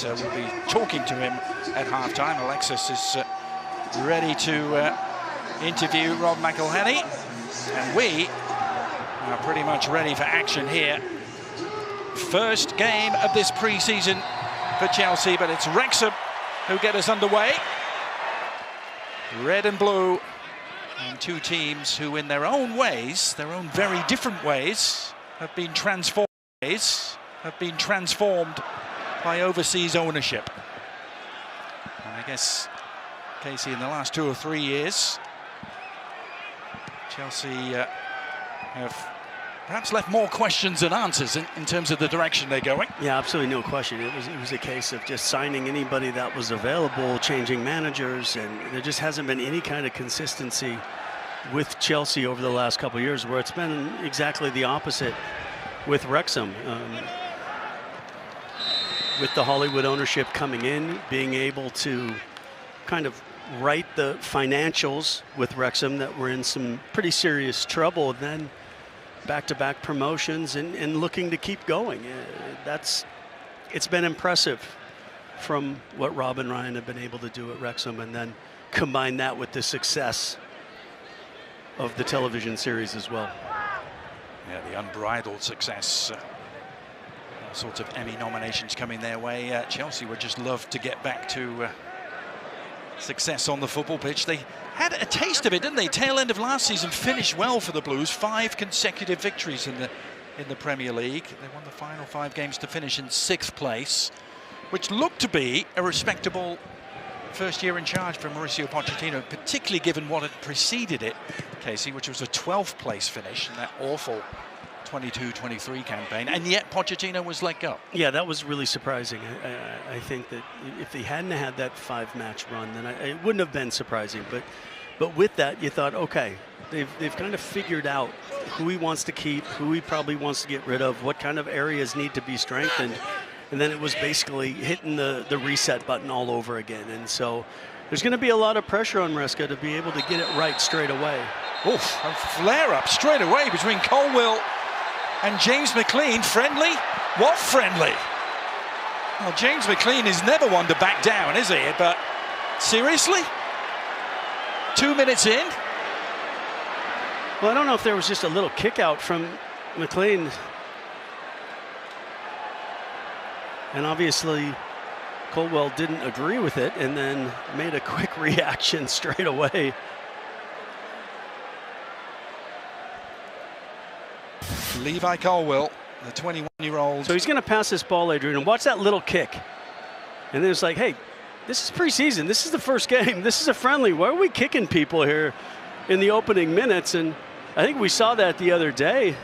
will be talking to him at halftime. Alexis is ready to interview Rob McElhenney, and we are pretty much ready for action here. First game of this pre-season for Chelsea, but it's Wrexham who get us underway. Red and blue, and two teams who in their own ways, their own very different ways, have been transformed by overseas ownership. And I guess, Casey, in the last 2 or 3 years, Chelsea have perhaps left more questions than answers in terms of the direction they're going. Yeah, absolutely, no question. It was a case of just signing anybody that was available, changing managers, and there just hasn't been any kind of consistency with Chelsea over the last couple of years, where it's been exactly the opposite with Wrexham. With the Hollywood ownership coming in, being able to kind of right the financials with Wrexham that were in some pretty serious trouble, then back-to-back promotions and looking to keep going. It's been impressive from what Rob and Ryan have been able to do at Wrexham, and then combine that with the success of the television series as well. Yeah, the unbridled success. All sorts of Emmy nominations coming their way. Chelsea would just love to get back to success on the football pitch. They had a taste of it, didn't they? Tail end of last season, finished well for the Blues. 5 consecutive victories in the Premier League. They won the final 5 games to finish in 6th place, which looked to be a respectable first year in charge for Mauricio Pochettino, particularly given what had preceded it, Casey, which was a 12th place finish in that awful 22-23 campaign, and yet Pochettino was let go. Yeah, that was really surprising. I think that if he hadn't had that 5-match run, then it wouldn't have been surprising. But with that, you thought, okay, they've kind of figured out who he wants to keep, who he probably wants to get rid of, what kind of areas need to be strengthened, and then it was basically hitting the reset button all over again. And so there's going to be a lot of pressure on Maresca to be able to get it right straight away. Oof, a flare-up straight away between Colwill and James McLean. Friendly? What friendly? Well, James McLean is never one to back down, is he? But seriously? 2 minutes in? Well, I don't know if there was just a little kick out from McLean. And obviously, Colwill didn't agree with it and then made a quick reaction straight away. Levi Colwill, the 21-year-old. So he's going to pass this ball, Adrian, and watch that little kick. And then it's like, hey, this is preseason. This is the first game. This is a friendly. Why are we kicking people here in the opening minutes? And I think we saw that the other day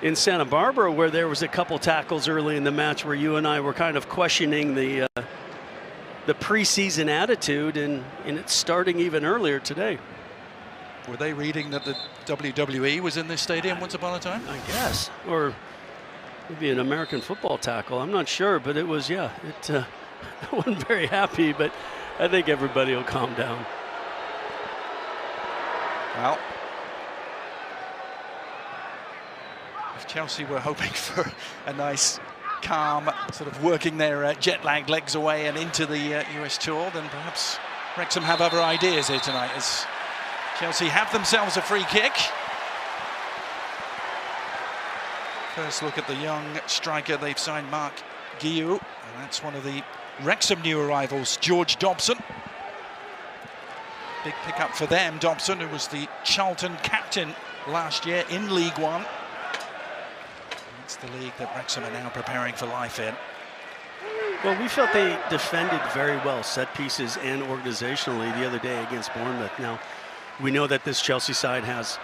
in Santa Barbara, where there was a couple tackles early in the match where you and I were kind of questioning the preseason attitude, and it's starting even earlier today. Were they reading that the WWE was in this stadium once upon a time? I guess. Or maybe an American football tackle. I'm not sure, but it was, yeah. I wasn't very happy, but I think everybody will calm down. Well, if Chelsea were hoping for a nice, calm, sort of working their jet-lagged legs away and into the US tour, then perhaps Wrexham have other ideas here tonight, as Chelsea have themselves a free kick. First look at the young striker they've signed, Mark Guiu, and that's one of the Wrexham new arrivals, George Dobson. Big pickup for them, Dobson, who was the Charlton captain last year in League One. It's the league that Wrexham are now preparing for life in. Well, we felt they defended very well, set pieces and organizationally, the other day against Bournemouth. Now, we know that this Chelsea side has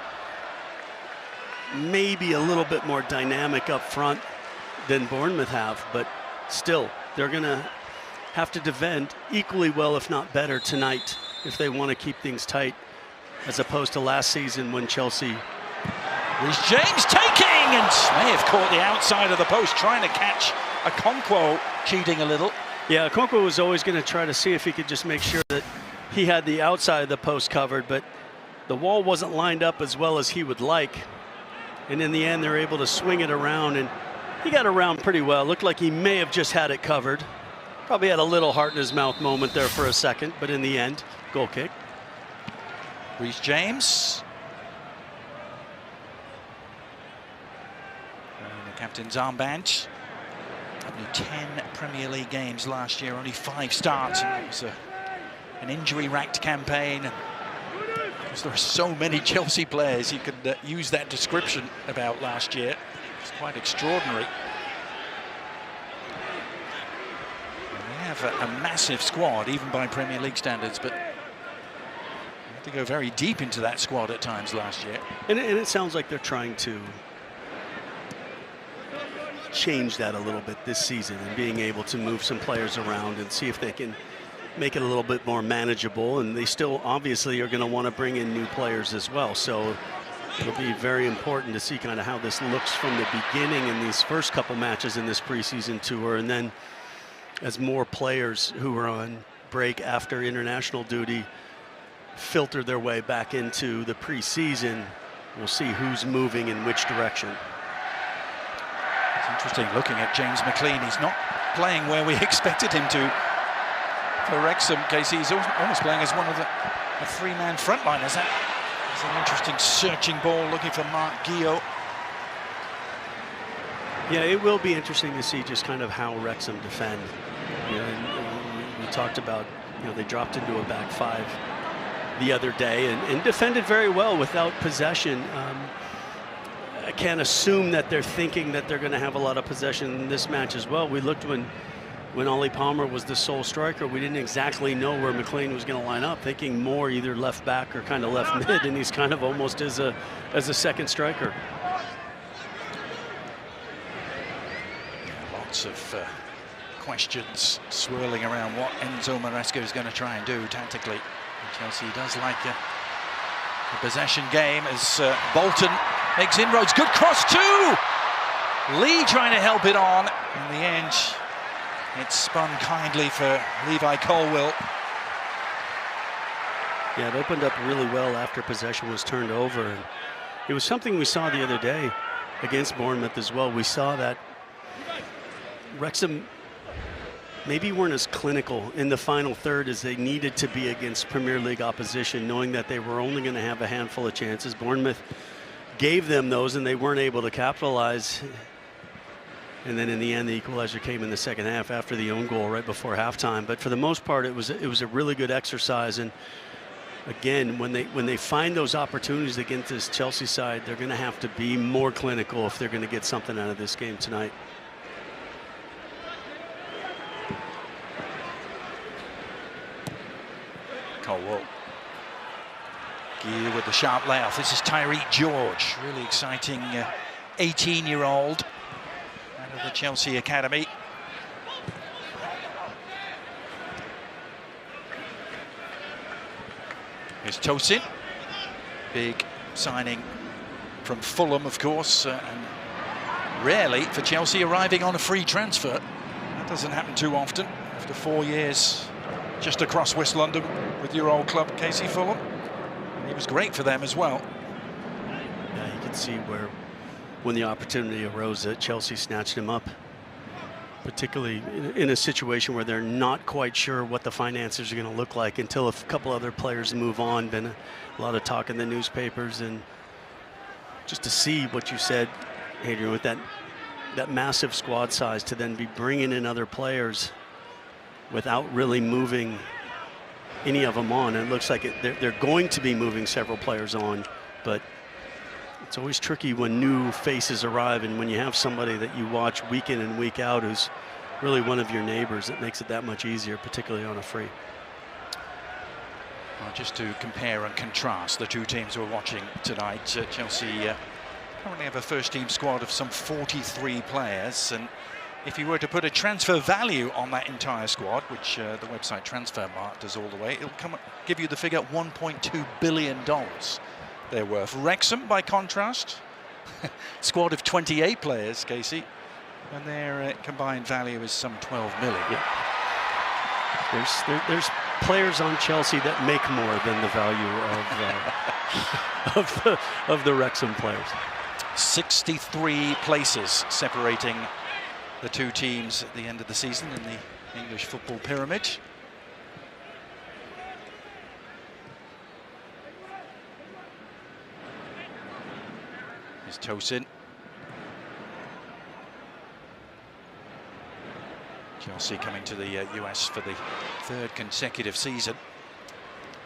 maybe a little bit more dynamic up front than Bournemouth have, but still, they're going to have to defend equally well, if not better, tonight if they want to keep things tight, as opposed to last season when Chelsea... Reece James taking, and may have caught the outside of the post, trying to catch Okonkwo cheating a little. Yeah, Okonkwo was always going to try to see if he could just make sure that he had the outside of the post covered, but the wall wasn't lined up as well as he would like. And in the end, they're able to swing it around, and he got around pretty well. Looked like he may have just had it covered. Probably had a little heart in his mouth moment there for a second, but in the end, goal kick. Reece James. And the captain's armband. Only 10 Premier League games last year, only 5 starts. And it was an injury-racked campaign. And because there are so many Chelsea players you could use that description about last year. It's quite extraordinary. A massive squad, even by Premier League standards, but they had to go very deep into that squad at times last year. And it sounds like they're trying to change that a little bit this season and being able to move some players around and see if they can make it a little bit more manageable. And they still obviously are going to want to bring in new players as well. So it'll be very important to see kind of how this looks from the beginning in these first couple matches in this preseason tour, and then as more players who are on break after international duty filter their way back into the preseason, we'll see who's moving in which direction. It's interesting looking at James McLean. He's not playing where we expected him to for Wrexham. Casey, he's almost playing as one of the 3-man frontliners. That is an interesting searching ball looking for Mark Guillot. Yeah, it will be interesting to see just kind of how Wrexham defend. You know, and we talked about, you know, they dropped into a back 5 the other day and defended very well without possession. I can't assume that they're thinking that they're going to have a lot of possession in this match as well. We looked when Ollie Palmer was the sole striker, we didn't exactly know where McLean was going to line up, thinking more either left back or kind of left mid, and he's kind of almost as a second striker. Lots of questions swirling around what Enzo Maresca is going to try and do tactically. And Chelsea does like a possession game as Bolton makes inroads. Good cross too! Lee trying to help it on. In the end, it's spun kindly for Levi Colwill. Yeah, it opened up really well after possession was turned over. And it was something we saw the other day against Bournemouth as well. We saw that Wrexham maybe weren't as clinical in the final third as they needed to be against Premier League opposition, knowing that they were only going to have a handful of chances. Bournemouth gave them those and they weren't able to capitalize. And then in the end, the equalizer came in the second half after the own goal right before halftime. But for the most part, it was a really good exercise. And again, when they find those opportunities against this Chelsea side, they're going to have to be more clinical if they're going to get something out of this game tonight. Colwill. Gear with the sharp layoff. This is Tyreek George, really exciting 18-year-old out of the Chelsea academy. Here's Tosin, big signing from Fulham, of course, and rarely for Chelsea arriving on a free transfer. That doesn't happen too often after 4 years just across West London with your old club, Casey Fulham. He was great for them as well. Yeah, you can see where, when the opportunity arose, that Chelsea snatched him up, particularly in a situation where they're not quite sure what the finances are going to look like until a couple other players move on. Been a lot of talk in the newspapers, and just to see what you said, Adrian, with that massive squad size, to then be bringing in other players without really moving any of them on. And it looks like they're going to be moving several players on, but it's always tricky when new faces arrive, and when you have somebody that you watch week in and week out who's really one of your neighbors, it makes it that much easier, particularly on a free. Well, just to compare and contrast the two teams we're watching tonight, Chelsea currently have a first-team squad of some 43 players, and if you were to put a transfer value on that entire squad, which the website Transfermarkt does all the way, it'll give you the figure $1.2 billion they're worth. Wrexham, by contrast, squad of 28 players, Casey, and their combined value is some 12 million. Yeah. There's players on Chelsea that make more than the value of the Wrexham players. 63 places separating the two teams at the end of the season in the English football pyramid. Here's Tosin. Chelsea coming to the US for the 3rd consecutive season.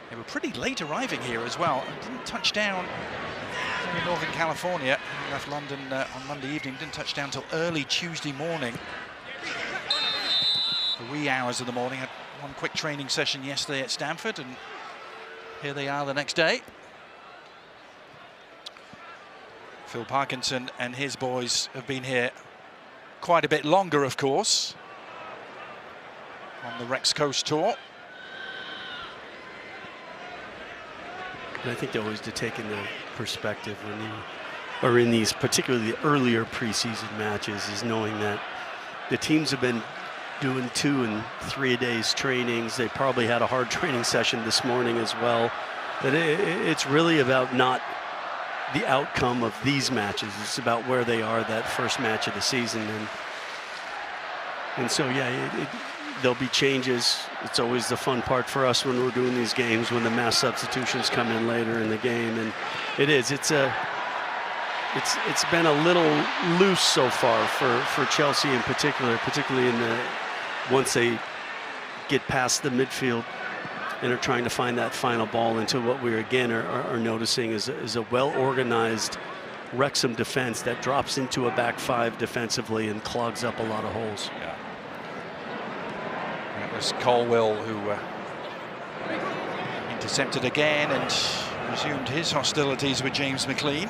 They were pretty late arriving here as well. Didn't touch down in Northern California. Left London on Monday evening. Didn't touch down till early Tuesday morning. The wee hours of the morning. Had one quick training session yesterday at Stamford, and here they are the next day. Phil Parkinson and his boys have been here quite a bit longer, of course, on the Rex Coast tour. And I think they always do take into perspective when you are in these, particularly the earlier preseason matches, is knowing that the teams have been doing 2 and 3 days trainings. They probably had a hard training session this morning as well. That it's really about not the outcome of these matches. It's about where they are that first match of the season. And so, yeah, there'll be changes. It's always the fun part for us when we're doing these games, when the mass substitutions come in later in the game. And it's been a little loose so far for Chelsea in particular, particularly in the once they get past the midfield and are trying to find that final ball into what we again are noticing is a well-organized Wrexham defense that drops into a back 5 defensively and clogs up a lot of holes. Yeah. That was Colwill who intercepted again and resumed his hostilities with James McLean.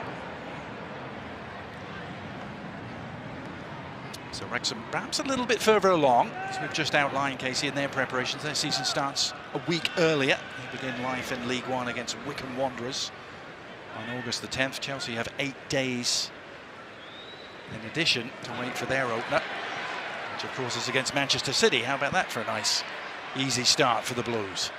So Wrexham perhaps a little bit further along, as we've just outlined, Casey, in their preparations. Their season starts a week earlier. They begin life in League One against Wycombe Wanderers on August the 10th. Chelsea have 8 days in addition to wait for their opener, which of course is against Manchester City. How about that for a nice, easy start for the Blues?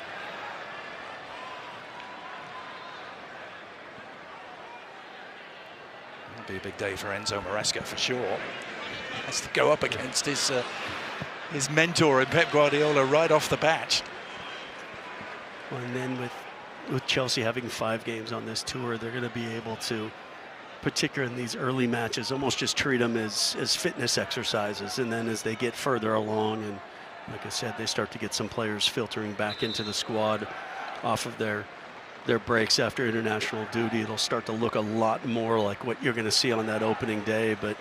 That'll be a big day for Enzo Maresca for sure. Has to go up against his mentor in Pep Guardiola right off the bat. Well, and then with Chelsea having 5 games on this tour, they're going to be able to, particularly in these early matches, almost just treat them as fitness exercises. And then as they get further along, and like I said, they start to get some players filtering back into the squad off of their breaks after international duty, it'll start to look a lot more like what you're going to see on that opening day. But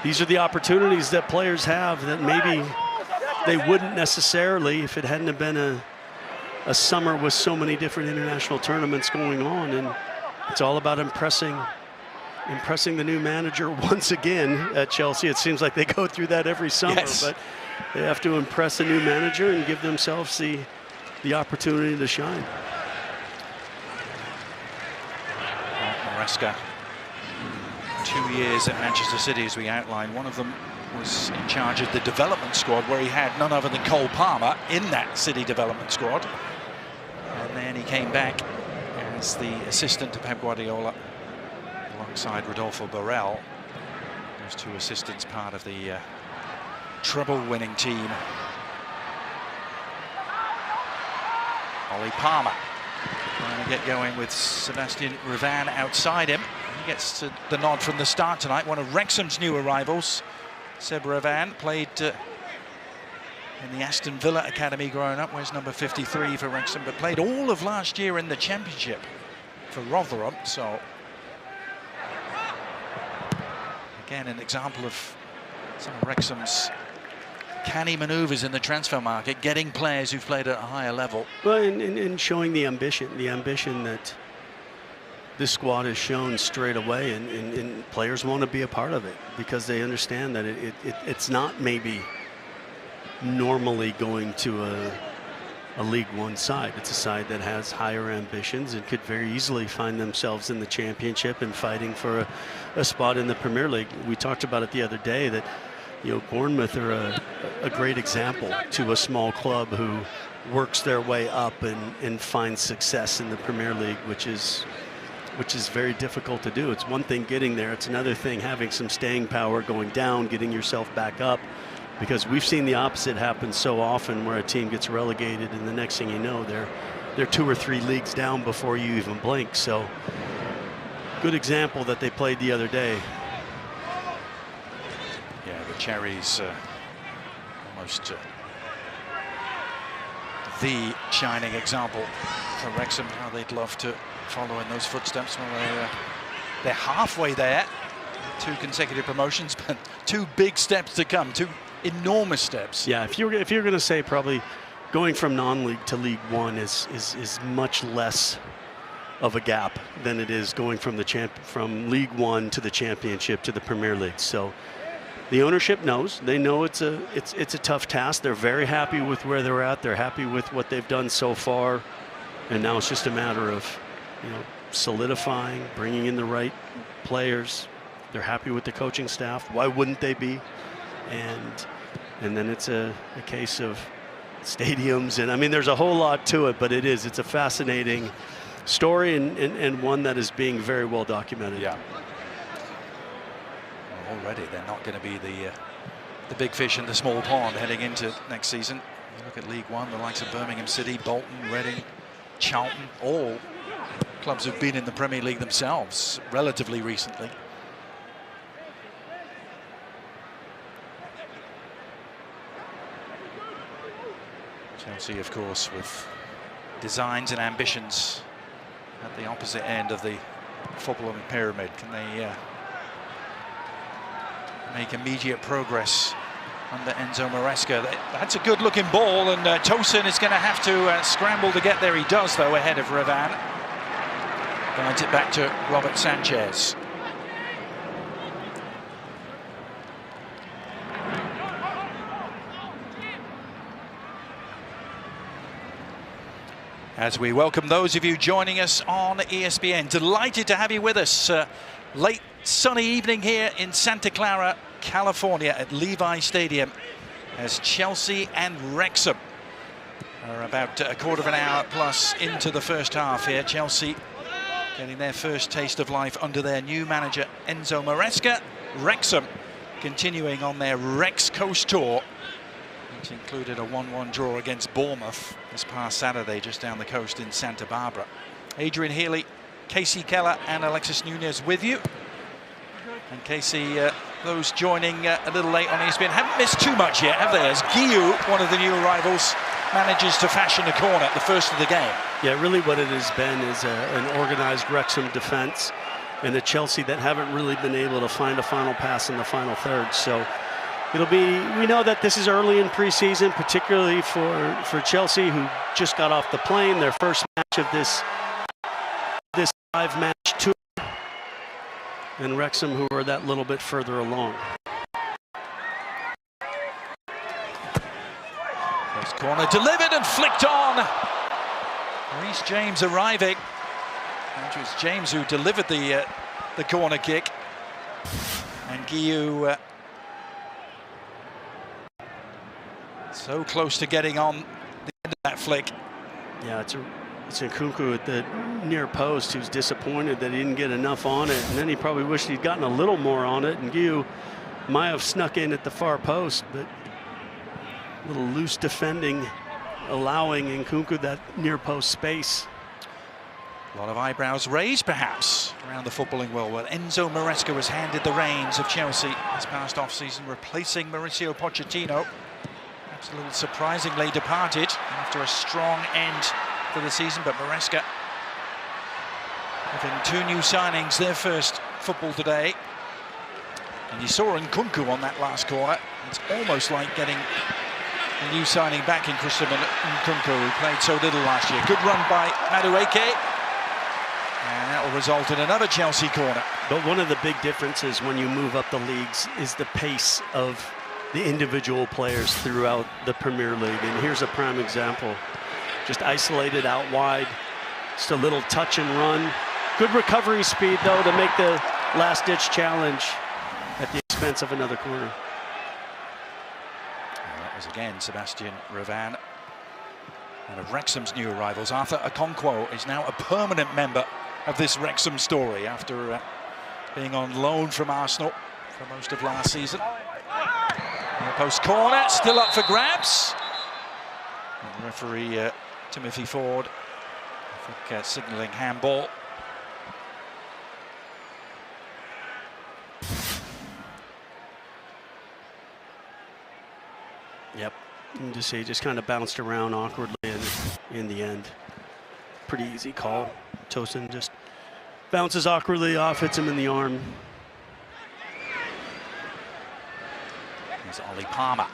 these are the opportunities that players have that maybe they wouldn't necessarily if it hadn't have been a summer with so many different international tournaments going on. And it's all about impressing the new manager once again at Chelsea. It seems like they go through that every summer, yes. But they have to impress a new manager and give themselves the opportunity to shine. Maresca, 2 years at Manchester City, as we outlined. One of them was in charge of the development squad, where he had none other than Cole Palmer in that City development squad. And then he came back as the assistant to Pep Guardiola alongside Rodolfo Borrell. Those 2 assistants part of the treble-winning team. Ollie Palmer trying to get going with Sebastian Ravan outside him. He gets the nod from the start tonight. One of Wrexham's new arrivals, Seb Ravan, played in the Aston Villa Academy growing up. Wears number 53 for Wrexham, but played all of last year in the Championship for Rotherham. So again, an example of some of Wrexham's canny manoeuvres in the transfer market, getting players who've played at a higher level. Well, and showing the ambition that this squad has shown straight away, and players want to be a part of it because they understand that it's not maybe normally going to a League One side. It's a side that has higher ambitions and could very easily find themselves in the Championship and fighting for a spot in the Premier League. We talked about it the other day that, you know, Bournemouth are a great example to a small club who works their way up and finds success in the Premier League, which is very difficult to do. It's one thing getting there, it's another thing having some staying power, going down, getting yourself back up, because we've seen the opposite happen so often, where a team gets relegated and the next thing you know, they're 2 or 3 leagues down before you even blink. So good example that they played the other day. Yeah, the Cherries almost the shining example for Wrexham, how they'd love to follow in those footsteps. Well, they're halfway there, 2 consecutive promotions, but 2 big steps to come, 2 enormous steps. Yeah, if you're going to say probably going from non-league to League One is much less of a gap than it is going from from League One to the Championship to the Premier League. So the ownership knows. They know it's a tough task. They're very happy with where they're at. They're happy with what they've done so far, and now it's just a matter of, you know, solidifying, bringing in the right players. They're happy with the coaching staff. Why wouldn't they be? And then it's a case of stadiums, and I mean, there's a whole lot to it, but it's a fascinating story, and one that is being very well documented. Yeah. Well, already they're not going to be the big fish in the small pond heading into next season. You look at League One, the likes of Birmingham City, Bolton, Reading, Charlton, all clubs who've been in the Premier League themselves relatively recently. Chelsea, of course, with designs and ambitions at the opposite end of the footballing pyramid. Can they make immediate progress under Enzo Maresca? That's a good-looking ball, and Tosin is going to have to scramble to get there. He does, though, ahead of Revan. Guides it back to Robert Sanchez. As we welcome those of you joining us on ESPN. Delighted to have you with us. Late sunny evening here in Santa Clara, California at Levi Stadium, as Chelsea and Wrexham are about a quarter of an hour plus into the first half here. Chelsea getting their first taste of life under their new manager Enzo Maresca. Wrexham continuing on their Rex Coast tour, which included a 1-1 draw against Bournemouth this past Saturday just down the coast in Santa Barbara. Adrian Healy, Casey Keller and Alexis Nunez with you. And Casey, those joining a little late on ESPN, haven't missed too much yet, have they? As Guillou, one of the new arrivals, manages to fashion a corner, the first of the game. Yeah, really what it has been is an organized Wrexham defense and a Chelsea that haven't really been able to find a final pass in the final third. So it'll be, we know that this is early in preseason, particularly for Chelsea, who just got off the plane, their first match of this 5-match tour, and Wrexham, who are that little bit further along. First corner delivered and flicked on. Reece James arriving. And it was James who delivered the corner kick. And Guillou so close to getting on the end of that flick. Yeah, it's Nkunku at the near post who's disappointed that he didn't get enough on it, and then he probably wished he'd gotten a little more on it, and Guillou might have snuck in at the far post, but a little loose defending, allowing Nkunku that near post space. A lot of eyebrows raised, perhaps, around the footballing world. Well, Enzo Maresca was handed the reins of Chelsea this past off-season, replacing Mauricio Pochettino. Perhaps a little surprisingly departed after a strong end to the season, but Maresca having 2 new signings, their first football today. And you saw Nkunku on that last corner. It's almost like getting a new signing back in Christopher Nkunku, who played so little last year. Good run by Madueke. And that will result in another Chelsea corner. But one of the big differences when you move up the leagues is the pace of the individual players throughout the Premier League. And here's a prime example. Just isolated out wide, just a little touch and run. Good recovery speed, though, to make the last-ditch challenge at the expense of another corner. And that was again Sebastian Revan. One of Wrexham's new arrivals, Arthur Okonkwo, is now a permanent member of this Wrexham story after being on loan from Arsenal for most of last season. Post corner, still up for grabs. And referee Timothy Ford, I think, signalling handball. Yep, you just see, just kind of bounced around awkwardly, and in the end, pretty easy call. Tosin just bounces awkwardly off, hits him in the arm. Here's Ollie Palmer.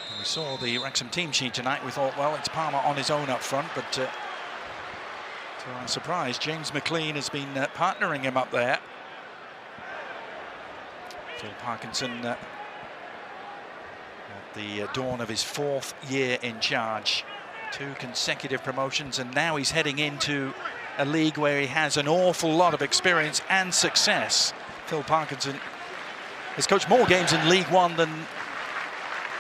And we saw the Wrexham team sheet tonight. We thought, well, it's Palmer on his own up front, but to our surprise, James McLean has been partnering him up there. Phil Parkinson at the dawn of his 4th year in charge. 2 consecutive promotions, and now he's heading into a league where he has an awful lot of experience and success. Phil Parkinson has coached more games in League One than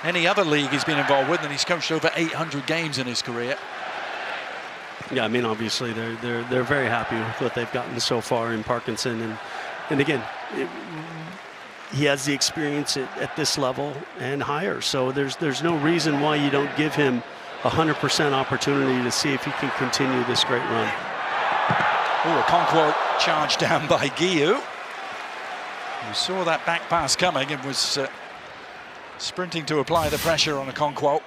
any other league he's been involved with, and he's coached over 800 games in his career. Yeah, I mean, obviously they're very happy with what they've gotten so far in Parkinson, and again, he has the experience at this level and higher. So there's no reason why you don't give him 100% opportunity to see if he can continue this great run. Oh, a Conquo charged down by Guillou. You saw that back pass coming and was sprinting to apply the pressure on a Conquo.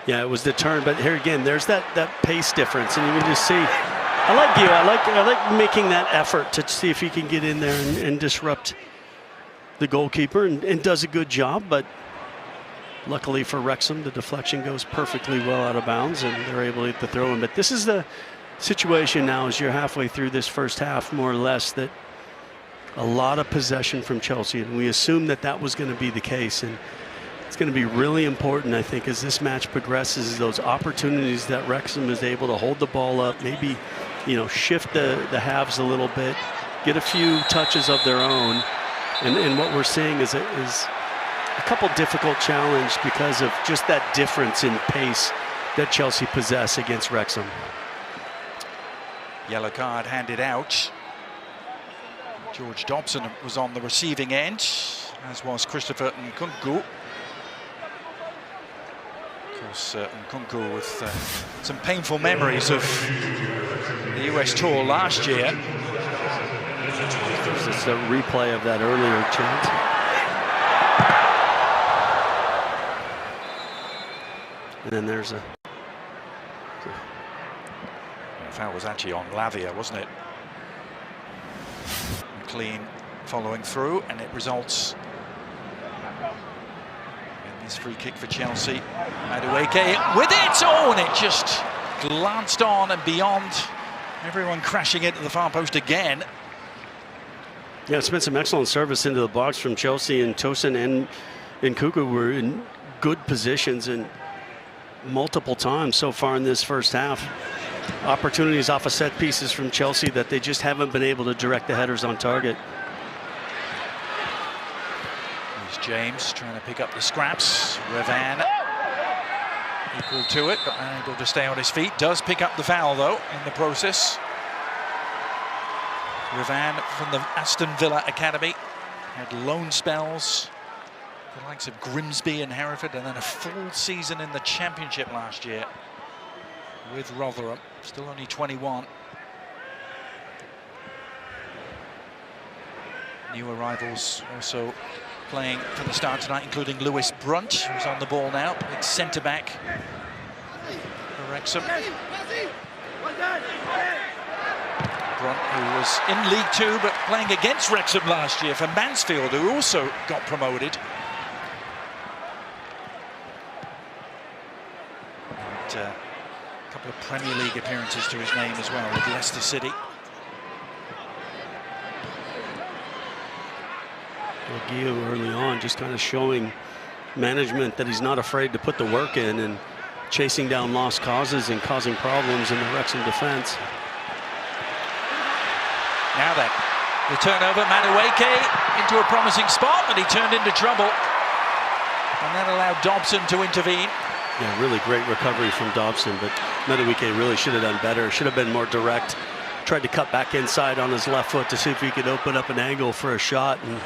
Yeah, it was the turn, but here again, there's that pace difference, and you can just see. I like Guillou. I like making that effort to see if he can get in there and disrupt the goalkeeper, and does a good job, but luckily for Wrexham, the deflection goes perfectly well out of bounds, and they're able to throw him. But this is the situation now, as you're halfway through this first half, more or less, that a lot of possession from Chelsea, and we assumed that was going to be the case. And it's going to be really important, I think, as this match progresses, those opportunities that Wrexham is able to hold the ball up, maybe, you know, shift the halves a little bit, get a few touches of their own. And what we're seeing is a couple difficult challenges because of just that difference in pace that Chelsea possess against Wrexham. Yellow card handed out. George Dobson was on the receiving end, as was Christopher Nkunku. Of course, Nkunku with some painful memories of the US tour last year. It's a replay of that earlier chance. And then there's a foul was actually on Lavia, wasn't it? McLean following through, and it results in this free kick for Chelsea. Madueke with it, oh, and it just glanced on and beyond. Everyone crashing into the far post again. Yeah, it's been some excellent service into the box from Chelsea, and Tosin and Nkunku were in good positions and multiple times so far in this first half. Opportunities off of set pieces from Chelsea that they just haven't been able to direct the headers on target. Here's James trying to pick up the scraps. Revan equal to it, but unable to stay on his feet. Does pick up the foul, though, in the process. Revan from the Aston Villa Academy had loan spells, the likes of Grimsby and Hereford, and then a full season in the Championship last year with Rotherham. Still only 21. New arrivals also playing for the start tonight, including Lewis Brunt, who's on the ball now. Big centre-back for Wrexham. Brunt, who was in League Two, but playing against Wrexham last year for Mansfield, who also got promoted. And, a couple of Premier League appearances to his name as well with Leicester City. Well, Guillou early on just kind of showing management that he's not afraid to put the work in and chasing down lost causes and causing problems in the Wrexham defense. Now then, the turnover, Madueke into a promising spot, but he turned into trouble. And that allowed Dobson to intervene. Yeah, really great recovery from Dobson, but Madueke really should have done better. Should have been more direct tried to cut back inside on his left foot to see if he could open up an angle for a shot, and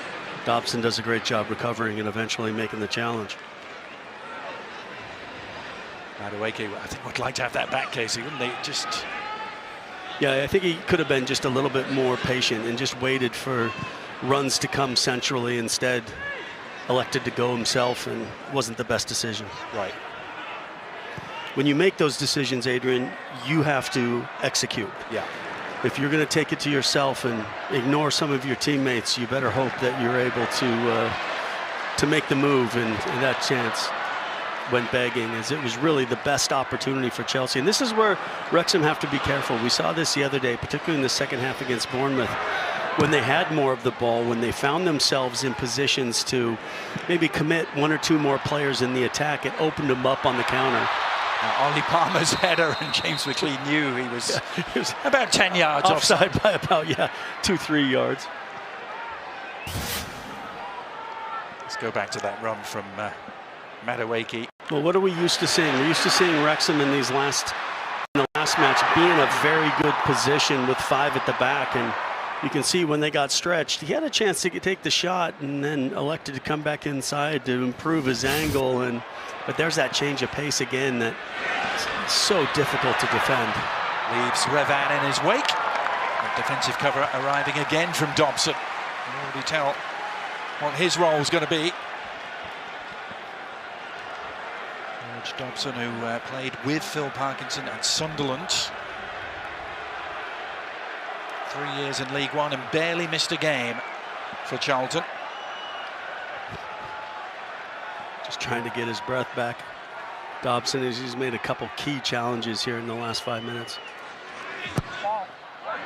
Dobson does a great job recovering and eventually making the challenge. Madueke, I think, would like to have that back, Casey, wouldn't he? Just... Yeah, I think he could have been just a little bit more patient and just waited for runs to come centrally. Instead, elected to go himself, and wasn't the best decision. Right. When you make those decisions, Adrian, you have to execute. Yeah. If you're going to take it to yourself and ignore some of your teammates, you better hope that you're able to make the move, and that chance went begging, as it was really the best opportunity for Chelsea. And this is where Wrexham have to be careful. We saw this the other day, particularly in the second half against Bournemouth, when they had more of the ball, when they found themselves in positions to maybe commit one or two more players in the attack, it opened them up on the counter. Ollie Palmer's header, and James McLean knew he was about 10 yards offside by about 2-3 yards. Let's go back to that run from Madueke. Well, what are we used to seeing? We're used to seeing Wrexham in the last match be in a very good position with 5 at the back, and you can see when they got stretched, he had a chance to take the shot and then elected to come back inside to improve his angle. But there's that change of pace again that is so difficult to defend. Leaves Revan in his wake. That defensive cover arriving again from Dobson. You can already tell what his role is going to be. George Dobson, who played with Phil Parkinson at Sunderland. 3 years in League One and barely missed a game for Charlton. Just trying to get his breath back. Dobson, he's made a couple key challenges here in the last 5 minutes.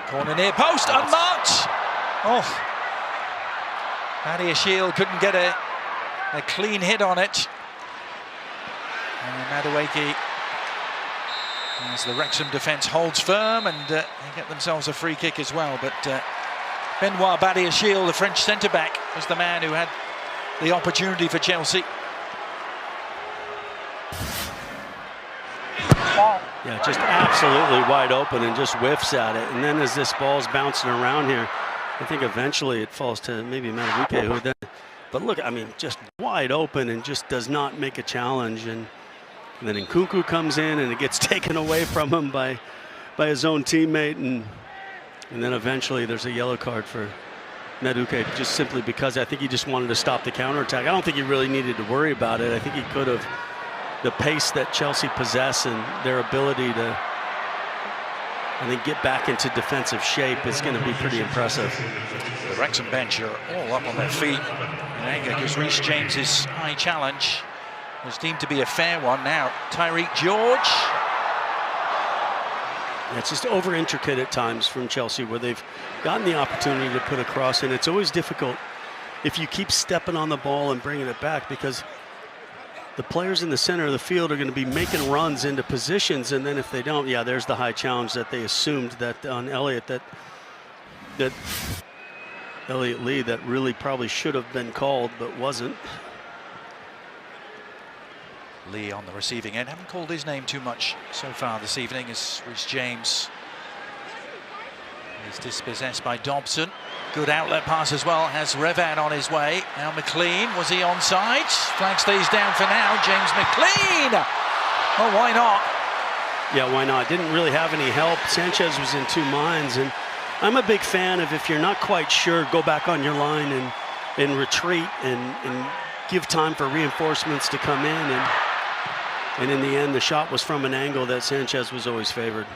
Corner near post, unmarked. Oh, Paddy Shield couldn't get a clean hit on it. And Madueke, as the Wrexham defence holds firm, and they get themselves a free kick as well. But Benoit Badiashile, the French centre-back, was the man who had the opportunity for Chelsea. Yeah, just absolutely wide open and just whiffs at it. And then as this ball's bouncing around here, I think eventually it falls to maybe Madueke, who then... But look, I mean, just wide open and just does not make a challenge. And then Nkunku comes in and it gets taken away from him by his own teammate. And then eventually there's a yellow card for Madueke, just simply because I think he just wanted to stop the counterattack. I don't think he really needed to worry about it. I think he could have. The pace that Chelsea possess and their ability to, I think, get back into defensive shape is going to be pretty impressive. The Wrexham bench are all up on their feet. Because Reece James's high challenge was deemed to be a fair one. Now Tyreek George. Yeah, it's just over intricate at times from Chelsea, where they've gotten the opportunity to put a cross in. It's always difficult if you keep stepping on the ball and bringing it back, because the players in the center of the field are going to be making runs into positions, and then if they don't, yeah, there's the high challenge that they assumed that on Elliott, that Elliott Lee, that really probably should have been called but wasn't. Lee on the receiving end. Haven't called his name too much so far this evening, as Reece James is dispossessed by Dobson. Good outlet pass as well, has Revan on his way. Now McLean, was he onside? Flag stays down for now, James McLean! Oh, why not? Yeah, why not? Didn't really have any help. Sanchez was in 2 minds, and I'm a big fan of, if you're not quite sure, go back on your line and retreat and give time for reinforcements to come in. And in the end, the shot was from an angle that Sanchez was always favored.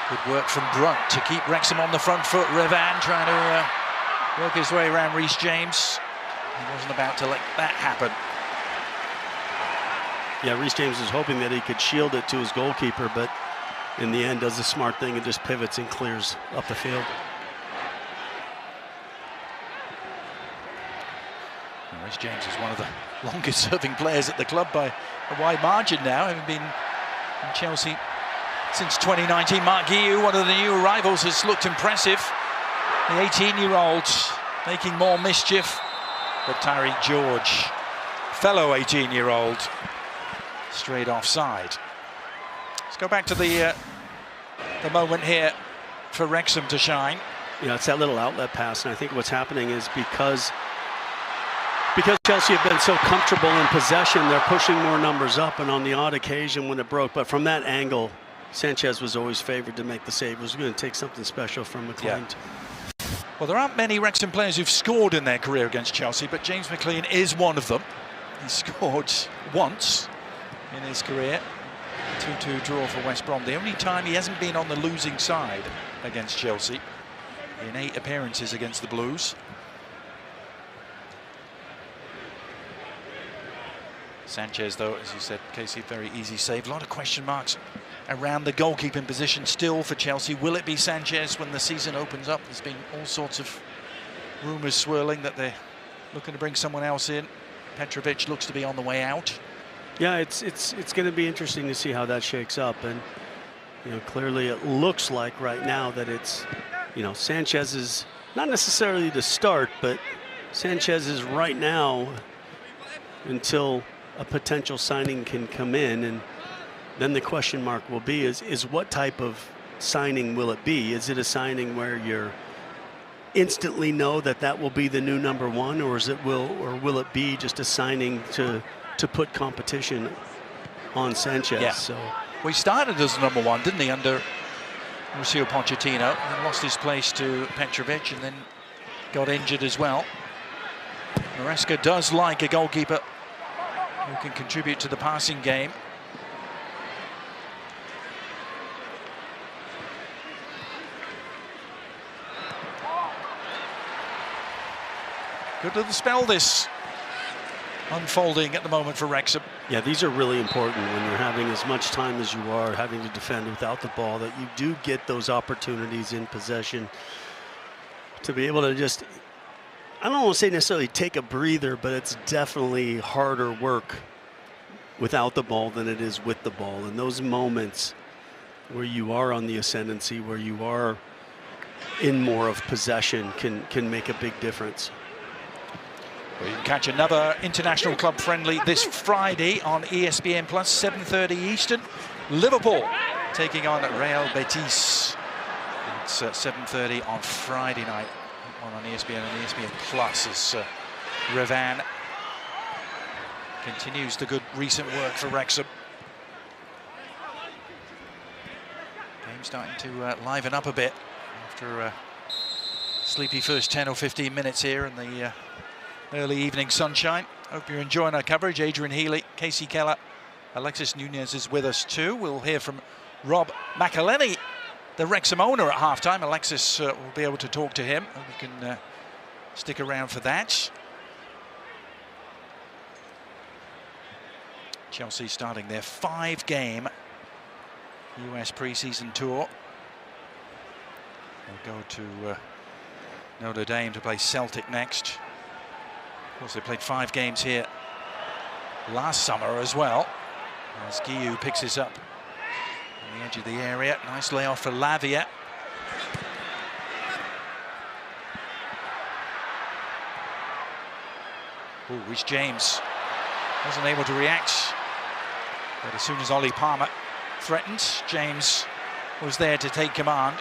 Good work from Brunt to keep Wrexham on the front foot. Revan trying to work his way around Reece James. He wasn't about to let that happen. Yeah, Reece James was hoping that he could shield it to his goalkeeper, but in the end does the smart thing and just pivots and clears up the field. And Reece James is one of the longest serving players at the club by a wide margin now, having been in Chelsea since 2019. Mark Guiu, one of the new arrivals, has looked impressive. The 18-year-old making more mischief. But Tyreek George, fellow 18-year-old, straight offside. Let's go back to the moment here for Wrexham to shine. Yeah, it's that little outlet pass, and I think what's happening is because Chelsea have been so comfortable in possession, they're pushing more numbers up, and on the odd occasion when it broke, but from that angle, Sanchez was always favored to make the save. It was going to take something special from McLean. Yeah. Well, there aren't many Wrexham players who've scored in their career against Chelsea, but James McLean is one of them. He scored once in his career. 2-2 draw for West Brom. The only time he hasn't been on the losing side against Chelsea in 8 appearances against the Blues. Sanchez, though, as you said, Casey, very easy save. A lot of question marks around the goalkeeping position still for Chelsea. Will it be Sanchez when the season opens up? There's been all sorts of rumours swirling that they're looking to bring someone else in. Petrovic looks to be on the way out. Yeah, it's going to be interesting to see how that shakes up, and clearly it looks like right now that it's Sanchez is not necessarily the start, but Sanchez is right now until a potential signing can come in, and then the question mark will be is what type of signing will it be? Is it a signing where you're instantly know that will be the new number 1, or will it be just a signing to put competition on Sanchez? Yeah. So we started as number 1, didn't he, under Mauricio Pochettino, and lost his place to Petrovic, and then got injured as well. Maresca does like a goalkeeper who can contribute to the passing game. Good little spell, this unfolding at the moment for Wrexham. Yeah, these are really important when you're having as much time as you are having to defend without the ball, that you do get those opportunities in possession to be able to just, I don't want to say necessarily take a breather, but it's definitely harder work without the ball than it is with the ball. And those moments where you are on the ascendancy, where you are in more of possession, can make a big difference. Well, you can catch another international club friendly this Friday on ESPN Plus, 7:30 Eastern. Liverpool taking on Real Betis. It's 7:30 on Friday night. One on ESPN and ESPN Plus as Revan continues the good recent work for Wrexham. Game starting to liven up a bit after a sleepy first 10 or 15 minutes here in the early evening sunshine. Hope you're enjoying our coverage. Adrian Healy, Casey Keller, Alexis Nunez is with us too. We'll hear from Rob McElhenney, the Wrexham owner, at halftime. Alexis will be able to talk to him. Hope you can stick around for that. Chelsea starting their 5-game US preseason tour. They'll go to Notre Dame to play Celtic next. Of course, they played 5 games here last summer as well. As Guiu picks this up on the edge of the area. Nice layoff for Lavia. Oh, Rhys James wasn't able to react. But as soon as Ollie Palmer threatened, James was there to take command.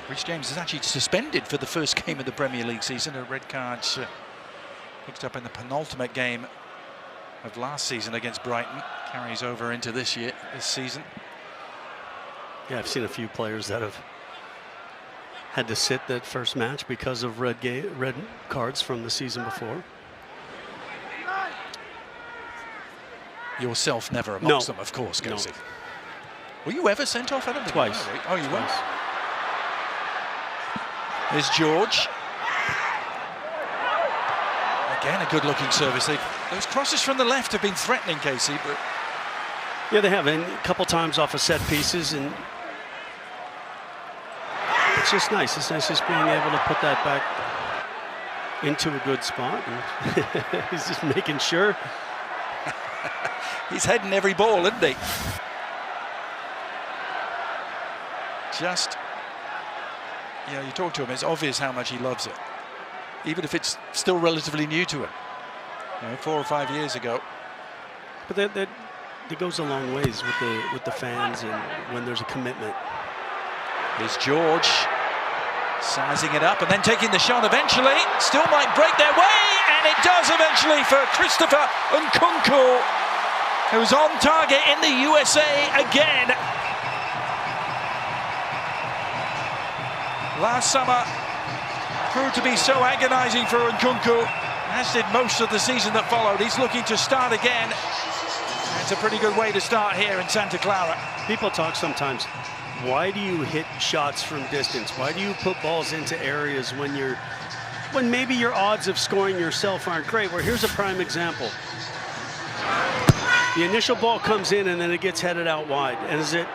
Rhys James is actually suspended for the first game of the Premier League season. A red card picked up in the penultimate game of last season against Brighton. Carries over into this season. Yeah, I've seen a few players that have had to sit that first match because of red cards from the season before. Yourself never amongst them, of course, Casey. No. Were you ever sent off? I don't think twice. Oh, you were? There's George. Again, a good-looking service. Those crosses from the left have been threatening, Casey, but... Yeah, they have, and a couple times off of set pieces, and it's just nice. It's nice just being able to put that back into a good spot. And he's just making sure. He's heading every ball, isn't he? Just, you talk to him, it's obvious how much he loves it, even if it's still relatively new to him. 4 or 5 years ago, But that goes a long ways with the fans and when there's a commitment. Here's George sizing it up and then taking the shot eventually. Still might break their way, and it does eventually for Christopher Nkunku, who's on target in the USA again. Last summer proved to be so agonizing for Nkunku, as did most of the season that followed. He's looking to start again. It's a pretty good way to start here in Santa Clara. People talk sometimes, why do you hit shots from distance? Why do you put balls into areas when maybe your odds of scoring yourself aren't great? Well, here's a prime example. The initial ball comes in and then it gets headed out wide. And as it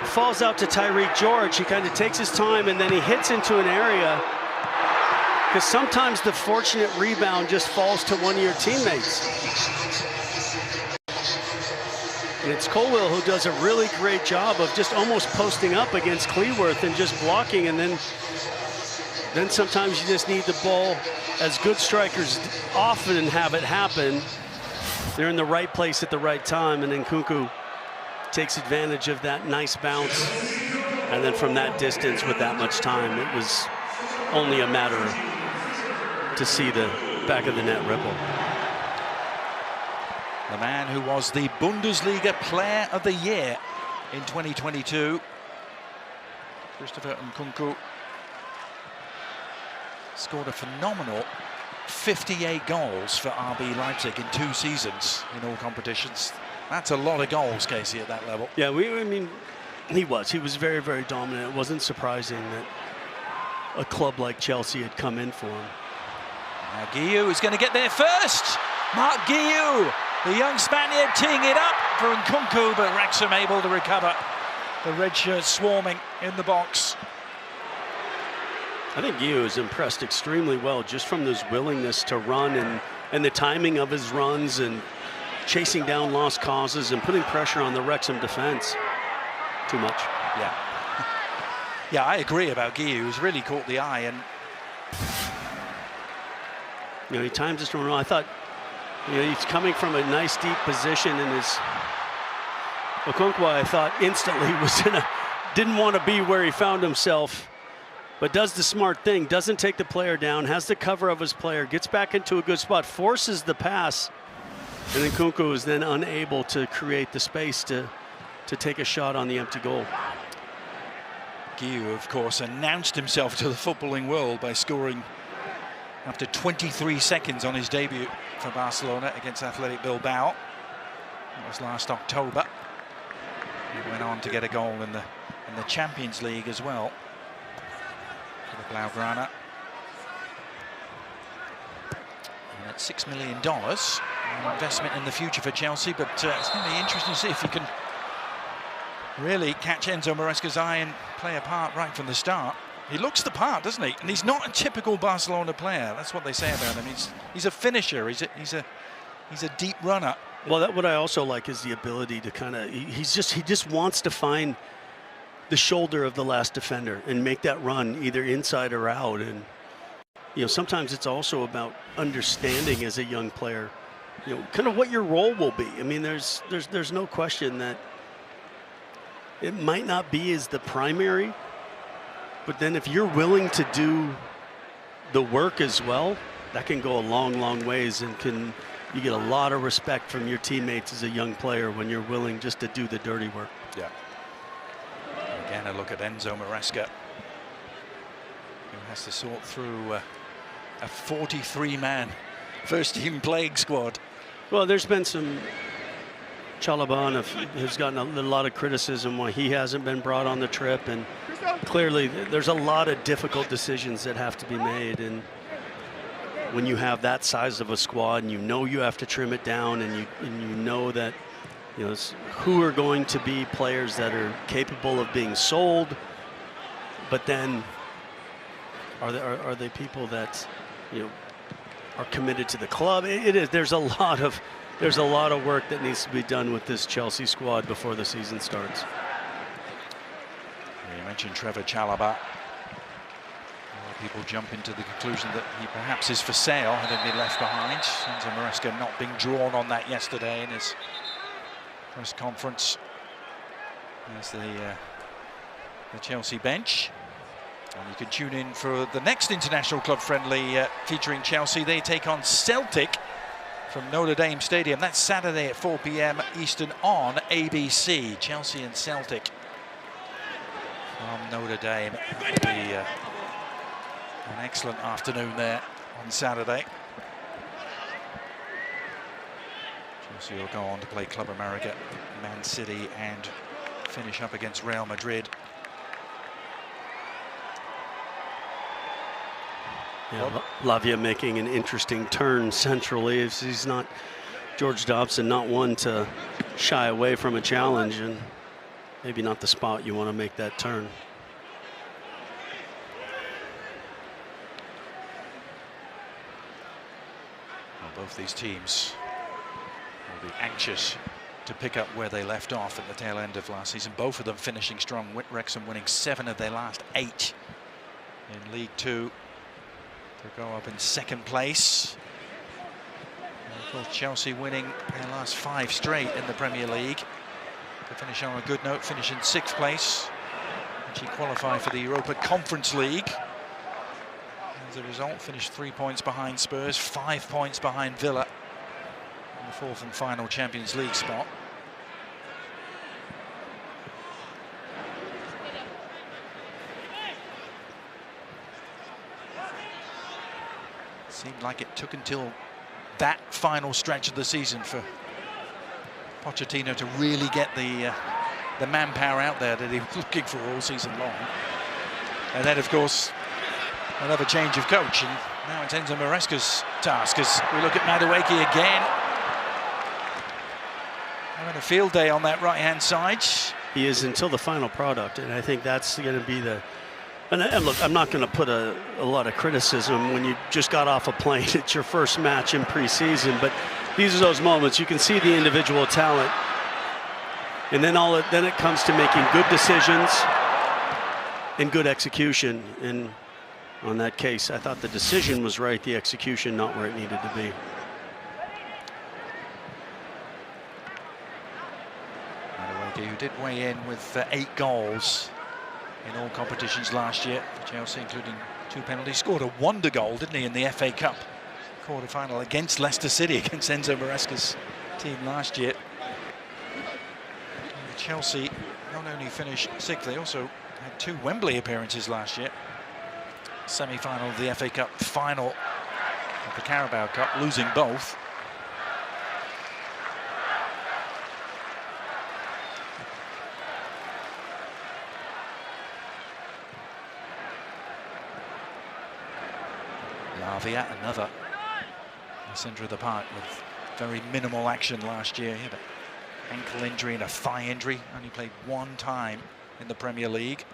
falls out to Tyreek George, he kind of takes his time and then he hits into an area, because sometimes the fortunate rebound just falls to one of your teammates. And it's Colwell who does a really great job of just almost posting up against Cleworth and just blocking, and then sometimes you just need the ball, as good strikers often have it happen. They're in the right place at the right time, and then Nkunku takes advantage of that nice bounce. And then from that distance with that much time, it was only a matter to see the back of the net ripple. The man who was the Bundesliga Player of the Year in 2022, Christopher Nkunku, scored a phenomenal 58 goals for RB Leipzig in 2 seasons in all competitions. That's a lot of goals, Casey, at that level. Yeah, I mean, he was very, very dominant. It wasn't surprising that a club like Chelsea had come in for him. Now Guiu is going to get there first. Mark Guiu, the young Spaniard, teeing it up for Nkunku, but Wrexham able to recover. The red shirts swarming in the box. I think Guiu has impressed extremely well just from his willingness to run and the timing of his runs and chasing down lost causes and putting pressure on the Wrexham defense. Too much. Yeah. Yeah, I agree about Guiu, who's really caught the eye. And he times this one. I thought, he's coming from a nice deep position in his. Okonkwo, I thought instantly didn't want to be where he found himself, but does the smart thing, doesn't take the player down, has the cover of his player, gets back into a good spot, forces the pass, and then Nkunku is then unable to create the space to take a shot on the empty goal. Guiu, of course, announced himself to the footballing world by scoring after 23 seconds on his debut for Barcelona against Athletic Bilbao. That was last October. He went on to get a goal in the Champions League as well for the Blaugrana. And at $6 million, an investment in the future for Chelsea, but it's going to be interesting to see if he can really catch Enzo Maresca's eye and play a part right from the start. He looks the part, doesn't he? And he's not a typical Barcelona player. That's what they say about him. He's a finisher. He's a deep runner. Well, what I also like is the ability to kind of he just wants to find the shoulder of the last defender and make that run either inside or out. And sometimes it's also about understanding as a young player, kind of what your role will be. I mean, there's no question that it might not be as the primary, but then if you're willing to do the work as well, that can go a long, long ways, and you get a lot of respect from your teammates as a young player when you're willing just to do the dirty work. Yeah. Again, a look at Enzo Maresca, who has to sort through a 43-man first-team playing squad. Well, there's been some. Chalobah has gotten a lot of criticism why he hasn't been brought on the trip, and clearly there's a lot of difficult decisions that have to be made, and when you have that size of a squad and you have to trim it down, and you know that who are going to be players that are capable of being sold, but then are they people that are committed to the club? There's a lot of work that needs to be done with this Chelsea squad before the season starts. You mentioned Trevor Chalobah. A lot of people jump into the conclusion that he perhaps is for sale, having been left behind. Enzo Maresca not being drawn on that yesterday in his press conference. There's the Chelsea bench. And you can tune in for the next international club friendly featuring Chelsea. They take on Celtic from Notre Dame Stadium. That's Saturday at 4 p.m. Eastern on ABC. Chelsea and Celtic from Notre Dame. It'll be an excellent afternoon there on Saturday. Chelsea will go on to play Club America, Man City, and finish up against Real Madrid. Yeah, Lavia making an interesting turn centrally. He's not, George Dobson, not one to shy away from a challenge, and maybe not the spot you want to make that turn. Well, both these teams will be anxious to pick up where they left off at the tail end of last season. Both of them finishing strong. Wrexham winning 7 of their last 8 in League Two to go up in second place. And of course, Chelsea winning their last 5 straight in the Premier League to finish on a good note, finish in 6th place, actually qualify for the Europa Conference League. As a result, finished 3 points behind Spurs, 5 points behind Villa in the 4th and final Champions League spot. Seemed like it took until that final stretch of the season for Pochettino to really get the manpower out there that he was looking for all season long. And then, of course, another change of coach, and now it's Enzo Maresca's task as we look at Madueke again. Having a field day on that right-hand side. He is until the final product, and I think that's going to be the... And look, I'm not going to put a lot of criticism when you just got off a plane. It's your first match in preseason, but these are those moments. You can see the individual talent, and then then it comes to making good decisions and good execution. And on that case, I thought the decision was right, the execution not where it needed to be. Madueke, who did weigh in with 8 goals in all competitions last year for Chelsea, including 2 penalties. Scored a wonder goal, didn't he, in the FA Cup quarter-final against Leicester City, against Enzo Maresca's team last year. And Chelsea not only finished 6th, they also had 2 Wembley appearances last year. Semi-final of the FA Cup, final of the Carabao Cup, losing both. Lavia, another in the centre of the park with very minimal action last year. He had an ankle injury and a thigh injury. Only played 1 time in the Premier League.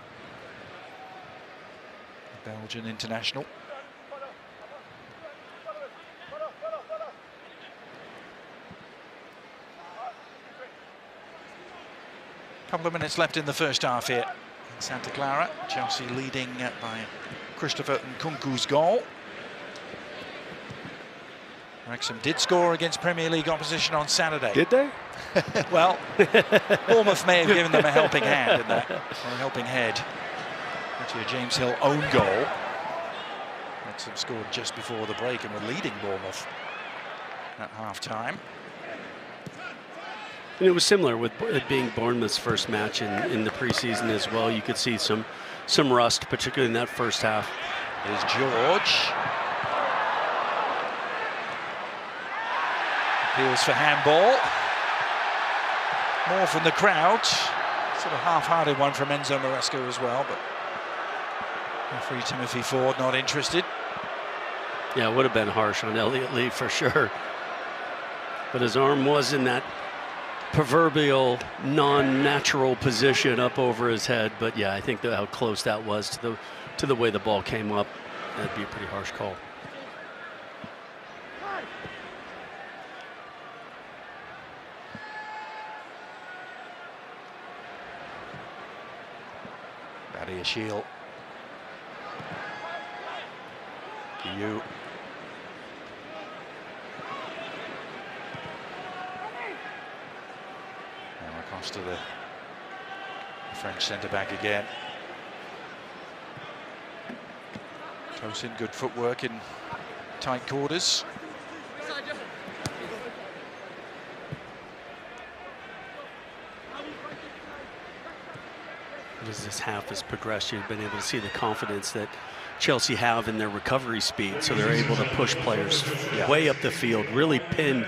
The Belgian international. Couple of minutes left in the first half here in Santa Clara. Chelsea leading by Christopher Nkunku's goal. Wrexham did score against Premier League opposition on Saturday. Did they? Well, Bournemouth may have given them a helping hand in that, or a helping head. Actually, a James Hill own goal. Wrexham scored just before the break and were leading Bournemouth at half-time. And it was similar with it being Bournemouth's first match in the preseason as well. You could see some rust, particularly in that first half. Here's George. Appeals for handball. More from the crowd. Sort of half-hearted one from Enzo Maresca as well, but referee Timothy Ford not interested. Yeah, it would have been harsh on Elliot Lee for sure. But his arm was in that proverbial non-natural position up over his head. But yeah, I think how close that was to the way the ball came up. That'd be a pretty harsh call. Shield. You. Across to the French centre-back again. Close in, good footwork in tight quarters. As this half has progressed, you've been able to see the confidence that Chelsea have in their recovery speed, so they're able to push players way up the field, really pin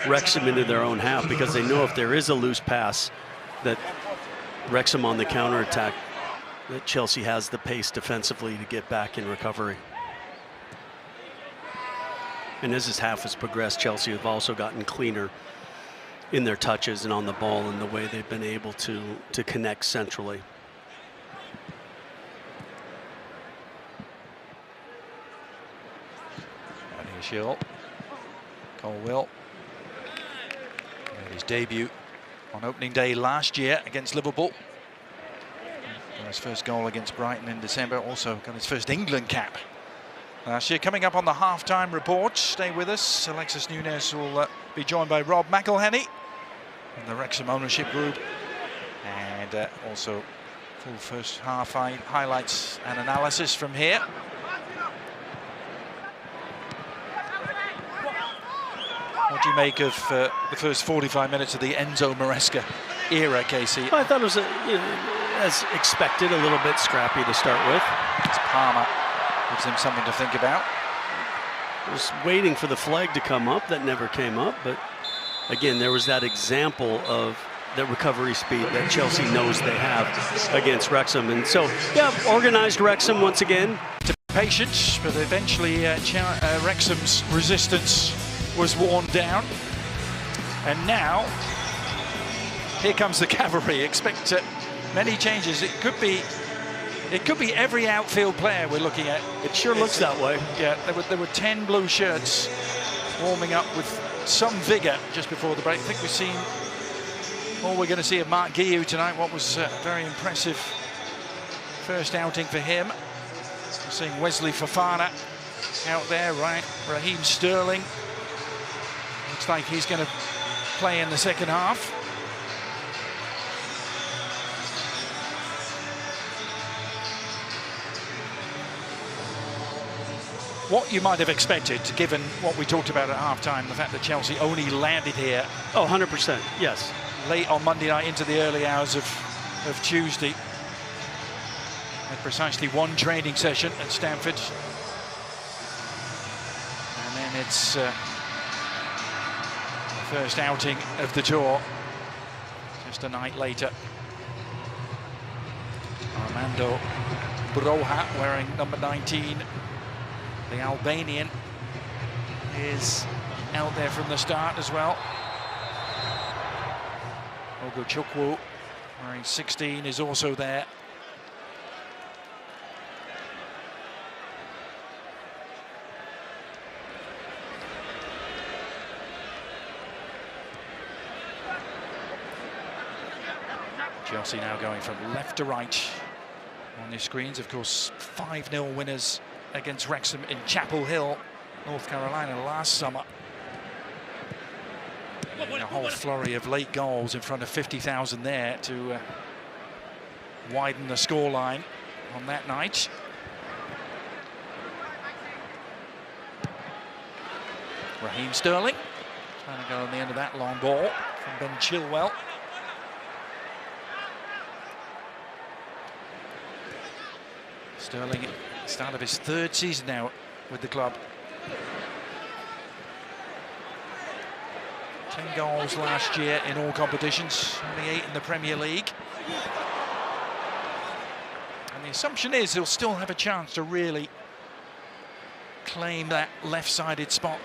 Wrexham into their own half, because they know if there is a loose pass that Wrexham on the counterattack, that Chelsea has the pace defensively to get back in recovery. And as this half has progressed, Chelsea have also gotten cleaner in their touches and on the ball and the way they've been able to connect centrally. Shill, Colwill made his debut on opening day last year against Liverpool. Got his first goal against Brighton in December, also got his first England cap last year. Coming up on the half-time report, stay with us. Alexis Nunes will be joined by Rob McElhenney and the Wrexham ownership group, and also full first half highlights and analysis from here. What do you make of the first 45 minutes of the Enzo Maresca era, Casey? Well, I thought it was, as expected, a little bit scrappy to start with. As Palmer gives him something to think about. I was waiting for the flag to come up. That never came up. But again, there was that example of the recovery speed that Chelsea knows they have against Wrexham. And so, yeah, organized Wrexham once again. To patience, but eventually Wrexham's resistance was worn down, and now here comes the cavalry. Expect many changes. It could be every outfield player we're looking at. It sure looks that way. Yeah, there were 10 blue shirts warming up with some vigor just before the break. I think we've seen all we're going to see of Mark Guiu tonight. What was a very impressive first outing for him. We're seeing Wesley Fofana out there, right? Raheem Sterling. Looks like he's going to play in the second half. What you might have expected, given what we talked about at half-time, the fact that Chelsea only landed here. Oh, 100%, yes. Late on Monday night into the early hours of Tuesday. Had precisely one training session at Stamford. And then it's first outing of the tour, just a night later. Armando Broja, wearing number 19, the Albanian, is out there from the start as well. Ogochukwu, wearing 16, is also there. Chelsea now going from left to right on your screens. Of course, 5-0 winners against Wrexham in Chapel Hill, North Carolina last summer. And a whole flurry of late goals in front of 50,000 there to widen the scoreline on that night. Raheem Sterling trying to go on the end of that long ball from Ben Chilwell. Sterling at the start of his third season now with the club. 10 goals last year in all competitions, only 8 in the Premier League. And the assumption is he'll still have a chance to really claim that left-sided spot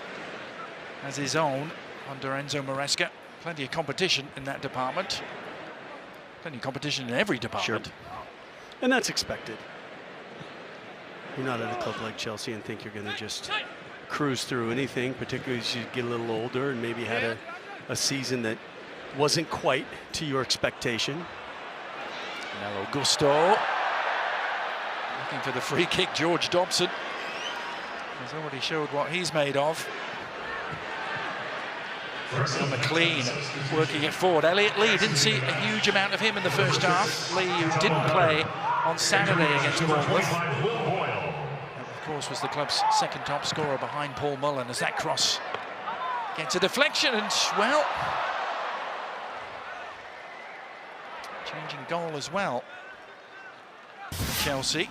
as his own under Enzo Maresca. Plenty of competition in that department. Plenty of competition in every department. Sure. And that's expected. You're not at a club like Chelsea and think you're going to just cruise through anything, particularly as you get a little older and maybe had a season that wasn't quite to your expectation. Now Augusto looking for the free kick. George Dobson has already showed what he's made of. Now McLean working it forward. Elliot Lee, didn't see a huge amount of him in the first half. Lee, who didn't play on Saturday against Bournemouth, and of course was the club's second top scorer behind Paul Mullen, as that cross gets a deflection and, well, changing goal as well for Chelsea.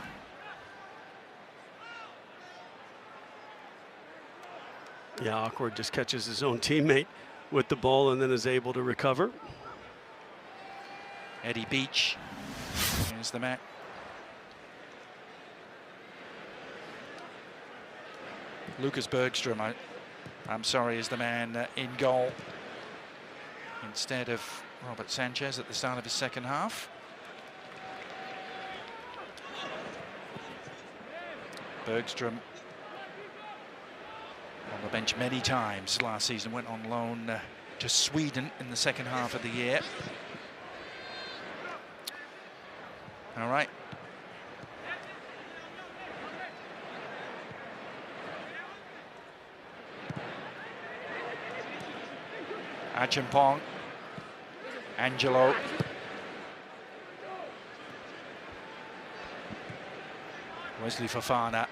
Yeah, awkward, just catches his own teammate with the ball and then is able to recover. Eddie Beach, here's the man. Lucas Bergstrom, I'm sorry, is the man in goal instead of Robert Sanchez at the start of his second half. Bergstrom on the bench many times last season, went on loan to Sweden in the second half of the year. All right. Acheampong, Angelo. Wesley Fofana.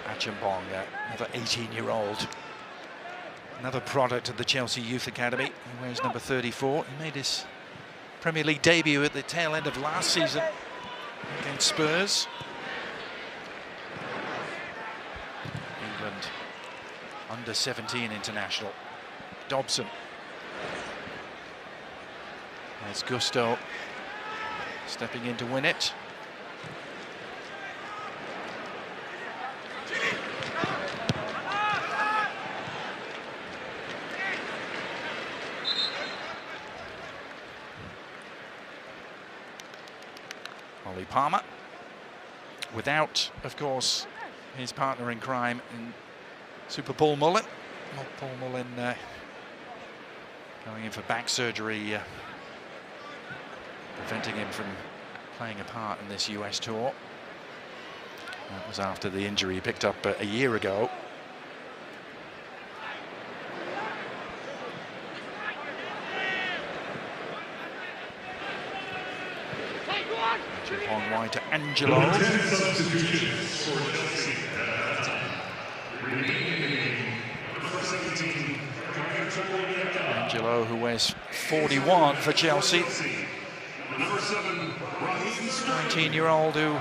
Acheampong, another 18-year-old. Another product of the Chelsea Youth Academy. He wears number 34. He made his Premier League debut at the tail end of last season against Spurs. England under-17 international. Dobson. There's Gusto stepping in to win it. Ollie Palmer, without, of course, his partner in crime in Super Paul Mullen. Not Paul Mullen going in for back surgery, preventing him from playing a part in this US tour. That was after the injury he picked up a year ago. On wide to Angelo. Angelo, who wears 41 for Chelsea. 19-year-old who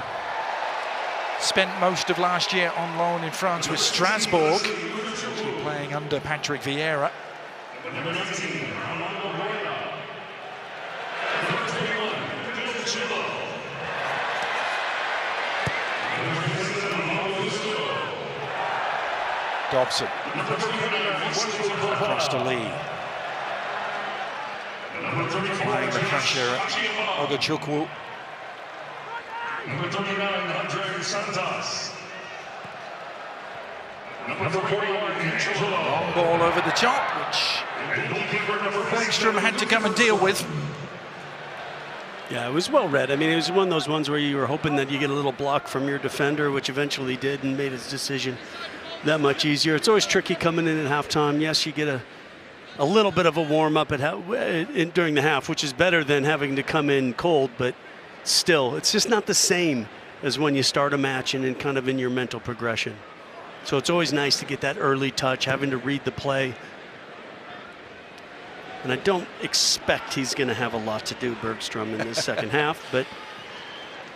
spent most of last year on loan in France with Strasbourg, playing under Patrick Vieira. Dobson across to Lee. Applying the pressure at Ogachukwu. Long ball over the top, which Bergstrom had to come and deal with. Yeah, it was well read. I mean, it was one of those ones where you were hoping that you get a little block from your defender, which eventually did and made his decision that much easier. It's always tricky coming in at halftime. Yes, you get a little bit of a warm-up during the half, which is better than having to come in cold, but still, it's just not the same as when you start a match and then kind of in your mental progression. So it's always nice to get that early touch, having to read the play. And I don't expect he's going to have a lot to do, Bergstrom, in this second half, but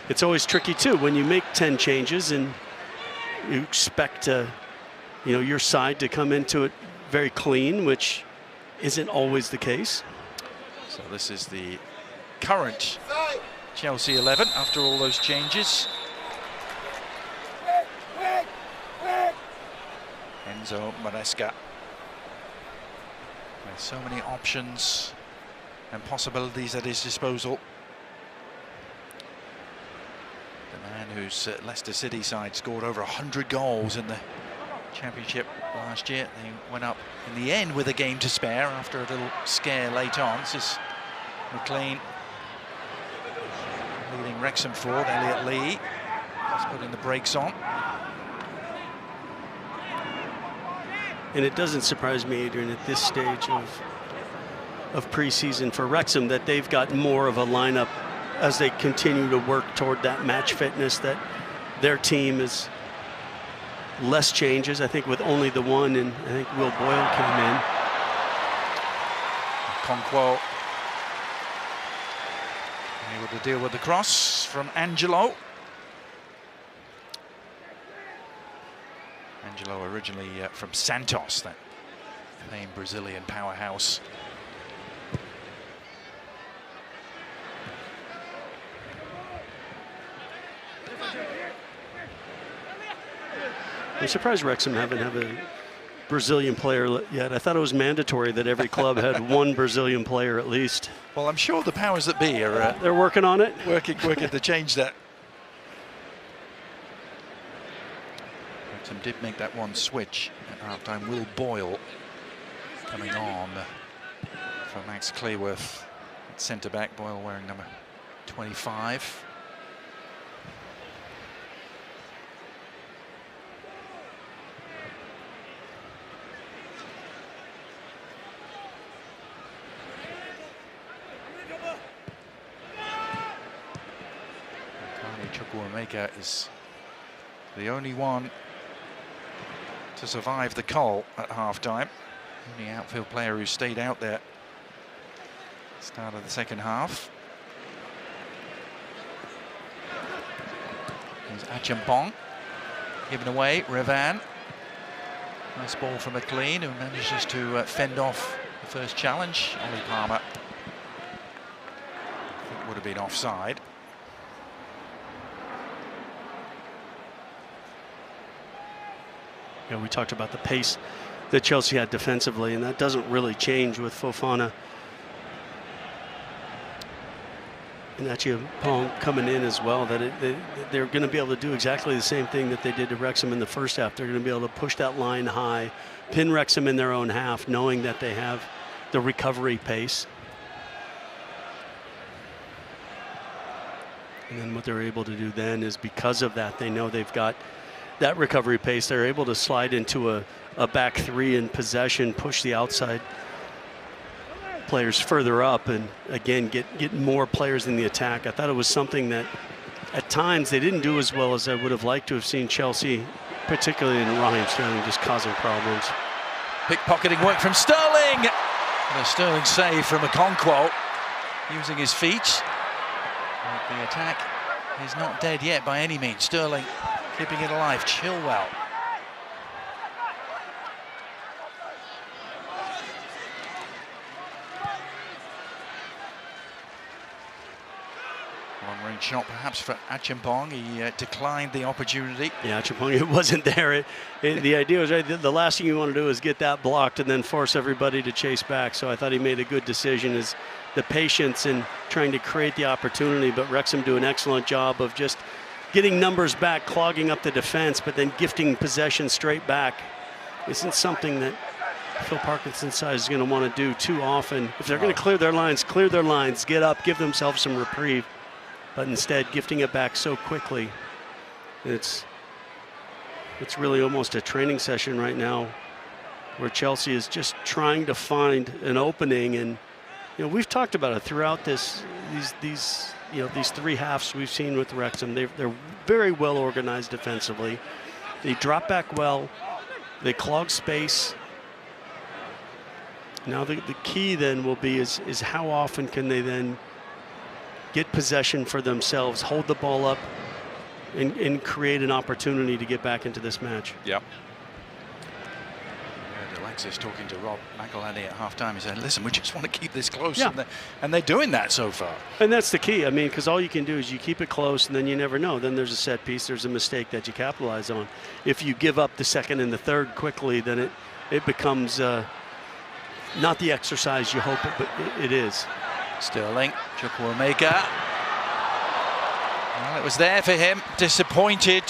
it's always tricky too when you make 10 changes and you expect your side to come into it very clean, which isn't always the case. So this is the current Chelsea 11 after all those changes. Enzo Maresca. With so many options and possibilities at his disposal. The man whose Leicester City side scored over 100 goals in the Championship last year. They went up in the end with a game to spare after a little scare late on. This is McLean leading Wrexham forward. Elliot Lee is putting the brakes on. And it doesn't surprise me, Adrian, at this stage of preseason for Wrexham that they've got more of a lineup as they continue to work toward that match fitness, that their team is less changes, I think, with only the one, and I think Will Boyle came in. Conquo able to deal with the cross from Angelo. Angelo originally from Santos, that famed Brazilian powerhouse. I'm surprised Wrexham haven't have a Brazilian player yet. I thought it was mandatory that every club had one Brazilian player at least. Well, I'm sure the powers that be are they're working on it. Working to change that. Wrexham did make that one switch at half-time. Will Boyle coming on for Max Cleworth at centre-back. Boyle wearing number 25. Chukwuemeka is the only one to survive the cull at half-time. Only outfield player who stayed out there start of the second half. Here's Achampong given away. Revan, nice ball from McLean, who manages to fend off the first challenge. Ollie Palmer, I think, would have been offside. Yeah, we talked about the pace that Chelsea had defensively, and that doesn't really change with Fofana and Achampong coming in as well. That they're going to be able to do exactly the same thing that they did to Wrexham in the first half. They're going to be able to push that line high, pin Wrexham in their own half, knowing that they have the recovery pace. And then what they're able to do then is, because of that, they know they've got that recovery pace. They're able to slide into a back three in possession, push the outside players further up, and again get more players in the attack. I thought it was something that at times they didn't do as well as I would have liked to have seen Chelsea, particularly in Raheem Sterling, just causing problems. Pickpocketing work from Sterling, and a Sterling save from Okonkwo using his feet. But the attack is not dead yet by any means. Sterling keeping it alive. Chilwell. Long-range shot perhaps for Achampong. He declined the opportunity. Yeah, Achampong, it wasn't there. The idea was, right, the last thing you want to do is get that blocked and then force everybody to chase back. So I thought he made a good decision, is the patience in trying to create the opportunity. But Wrexham do an excellent job of just getting numbers back, clogging up the defense, but then gifting possession straight back. Isn't something that Phil Parkinson's side is going to want to do too often. If they're going to clear their lines, get up, give themselves some reprieve. But instead, gifting it back so quickly, it's really almost a training session right now, where Chelsea is just trying to find an opening. And we've talked about it throughout these three halves we've seen with Wrexham. They're very well organized defensively. They drop back well. They clog space. Now the key then will be is how often can they then get possession for themselves, hold the ball up, and create an opportunity to get back into this match. Yep. Alexis talking to Rob McElhenney at half-time. He said, listen, we just want to keep this close. Yeah. And they're doing that so far. And that's the key. I mean, because all you can do is you keep it close, and then you never know. Then there's a set piece, there's a mistake that you capitalize on. If you give up the second and the third quickly, then it becomes not the exercise you hope it is. Sterling, Chukwuemeka. Well, it was there for him. Disappointed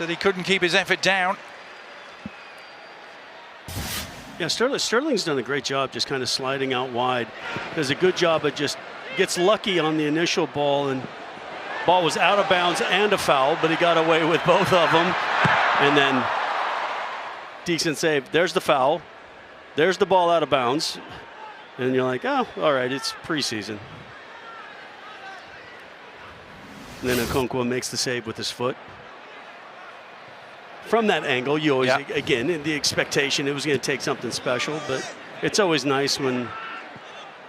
that he couldn't keep his effort down. Yeah, Sterling's done a great job just kind of sliding out wide. Does a good job of just gets lucky on the initial ball, and ball was out of bounds and a foul, but he got away with both of them. And then decent save. There's the foul. There's the ball out of bounds. And you're like, oh, all right, it's preseason. And then Okonkwo makes the save with his foot. From that angle, you always, again, the expectation it was going to take something special, but it's always nice when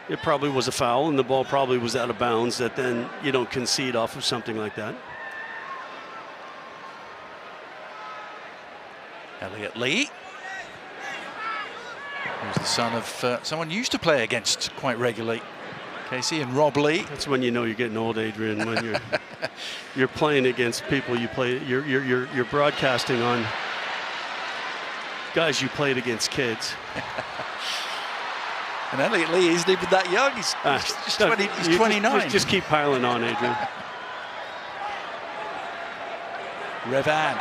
it probably was a foul and the ball probably was out of bounds, that then you don't concede off of something like that. Elliot Lee, who's the son of someone you used to play against quite regularly, Casey, and Rob Lee. That's when you know you're getting old, Adrian, when you're playing against people you play. You're broadcasting on guys you played against kids. And Elliot Lee isn't even that young. He's just 29. Just keep piling on, Adrian. Revan,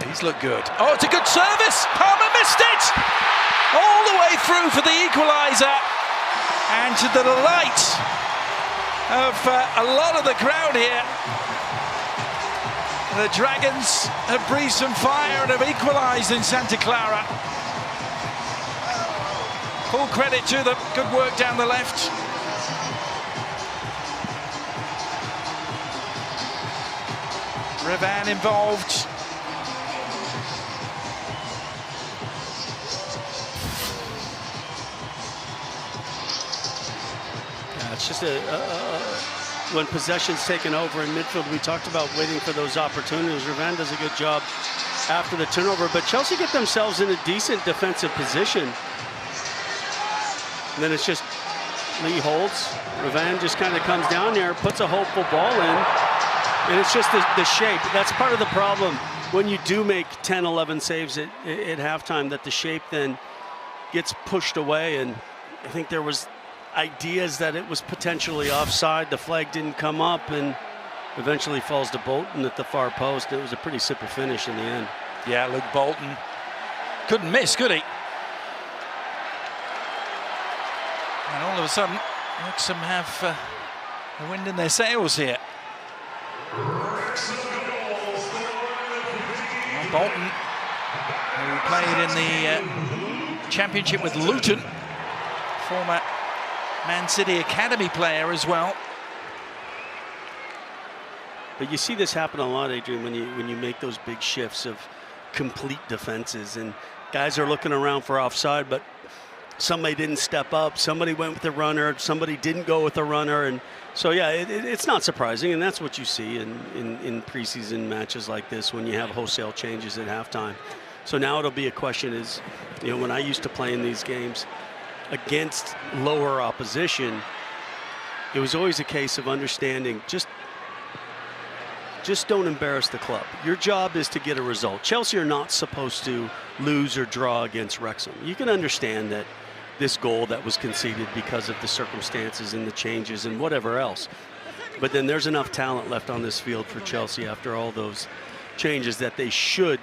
he's looked good. Oh, it's a good service. Palmer missed it. All the way through for the equaliser. And to the delight of a lot of the crowd here, the Dragons have breathed some fire and have equalised in Santa Clara. Full credit to them. Good work down the left. Revan involved. It's just when possession's taken over in midfield, we talked about waiting for those opportunities. Revan does a good job after the turnover, but Chelsea get themselves in a decent defensive position. And then it's just Lee holds. Revan just kind of comes down there, puts a hopeful ball in, and it's just the shape. That's part of the problem when you do make 10, 11 saves at halftime, that the shape then gets pushed away. And I think there was ideas that it was potentially offside. The flag didn't come up, and eventually falls to Bolton at the far post. It was a pretty simple finish in the end. Yeah, Luke Bolton couldn't miss, could he? And all of a sudden, Wrexham have the wind in their sails here. And Bolton, who played in the Championship with Luton, former Man City Academy player as well. But you see this happen a lot, Adrian, when you make those big shifts of complete defenses, and guys are looking around for offside, but somebody didn't step up, somebody went with the runner, somebody didn't go with the runner, and so yeah, it's not surprising, and that's what you see in preseason matches like this when you have wholesale changes at halftime. So now it'll be a question is, you know, when I used to play in these games against lower opposition, it was always a case of understanding just don't embarrass the club. Your job is to get a result. Chelsea are not supposed to lose or draw against Wrexham. You can understand that this goal that was conceded because of the circumstances and the changes and whatever else. But then there's enough talent left on this field for Chelsea after all those changes that they should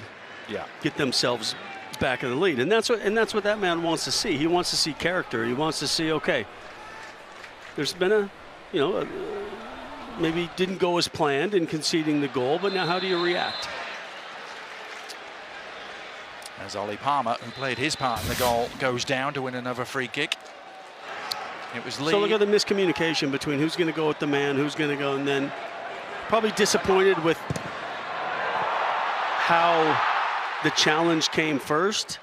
get themselves back in the lead. And that's what that man wants to see. He wants to see character. He wants to see, okay, there's been maybe didn't go as planned in conceding the goal, but now how do you react? As Ollie Palmer, who played his part in the goal, goes down to win another free kick. It was Lee. So look at the miscommunication between who's going to go with the man, who's going to go, and then probably disappointed with how the challenge came first,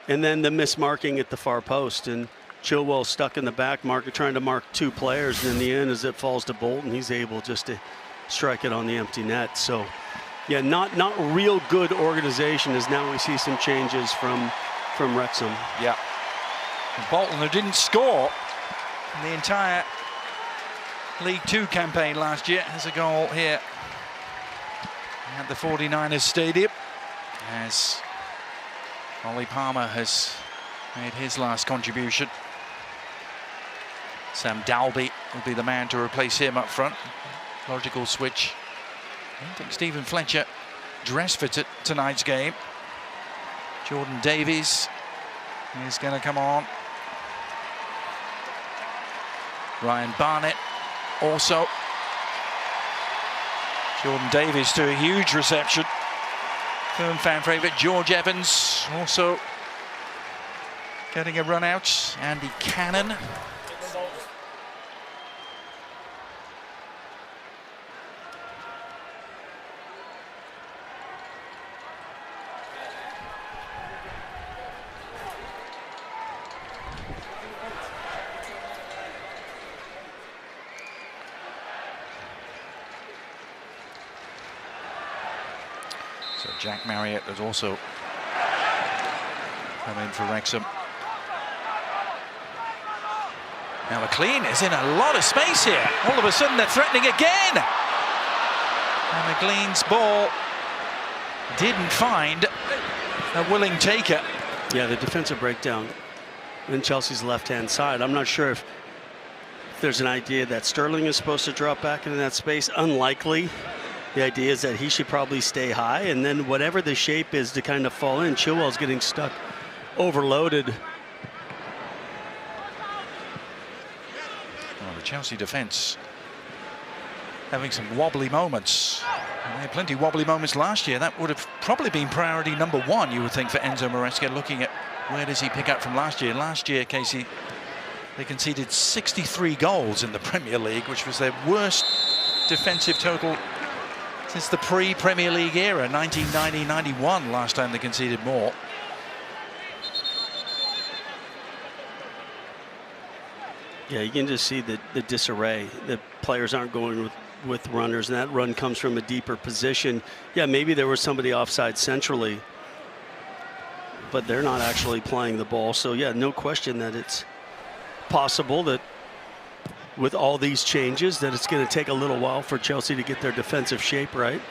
and then the mismarking at the far post. And Chilwell stuck in the back marker trying to mark two players, and in the end, as it falls to Bolton, he's able just to strike it on the empty net. So yeah, not real good organization, as now we see some changes from Wrexham. Yeah. And Bolton, who didn't score in the entire League Two campaign last year, has a goal here at the 49ers Stadium, as Ollie Palmer has made his last contribution. Sam Dalby will be the man to replace him up front. Logical switch. I don't think Stephen Fletcher dressed for tonight's game. Jordan Davies is going to come on. Ryan Barnett also. Jordan Davies to a huge reception. Firm fan favourite George Evans also getting a run out. Andy Cannon. So Jack Marriott has also come in for Wrexham. Now McLean is in a lot of space here. All of a sudden they're threatening again. And McLean's ball didn't find a willing taker. Yeah, the defensive breakdown in Chelsea's left-hand side. I'm not sure if there's an idea that Sterling is supposed to drop back into that space. Unlikely. The idea is that he should probably stay high, and then whatever the shape is to kind of fall in. Chilwell's getting stuck, overloaded. Well, the Chelsea defence having some wobbly moments. And they had plenty of wobbly moments last year. That would have probably been priority number one, you would think, for Enzo Maresca, looking at where does he pick up from last year. Last year, Casey, they conceded 63 goals in the Premier League, which was their worst defensive total since the pre-Premier League era, 1990-91, last time they conceded more. Yeah, you can just see the disarray. The players aren't going with runners, and that run comes from a deeper position. Yeah, maybe there was somebody offside centrally, but they're not actually playing the ball. So, yeah, no question that it's possible that with all these changes that it's going to take a little while for Chelsea to get their defensive shape right.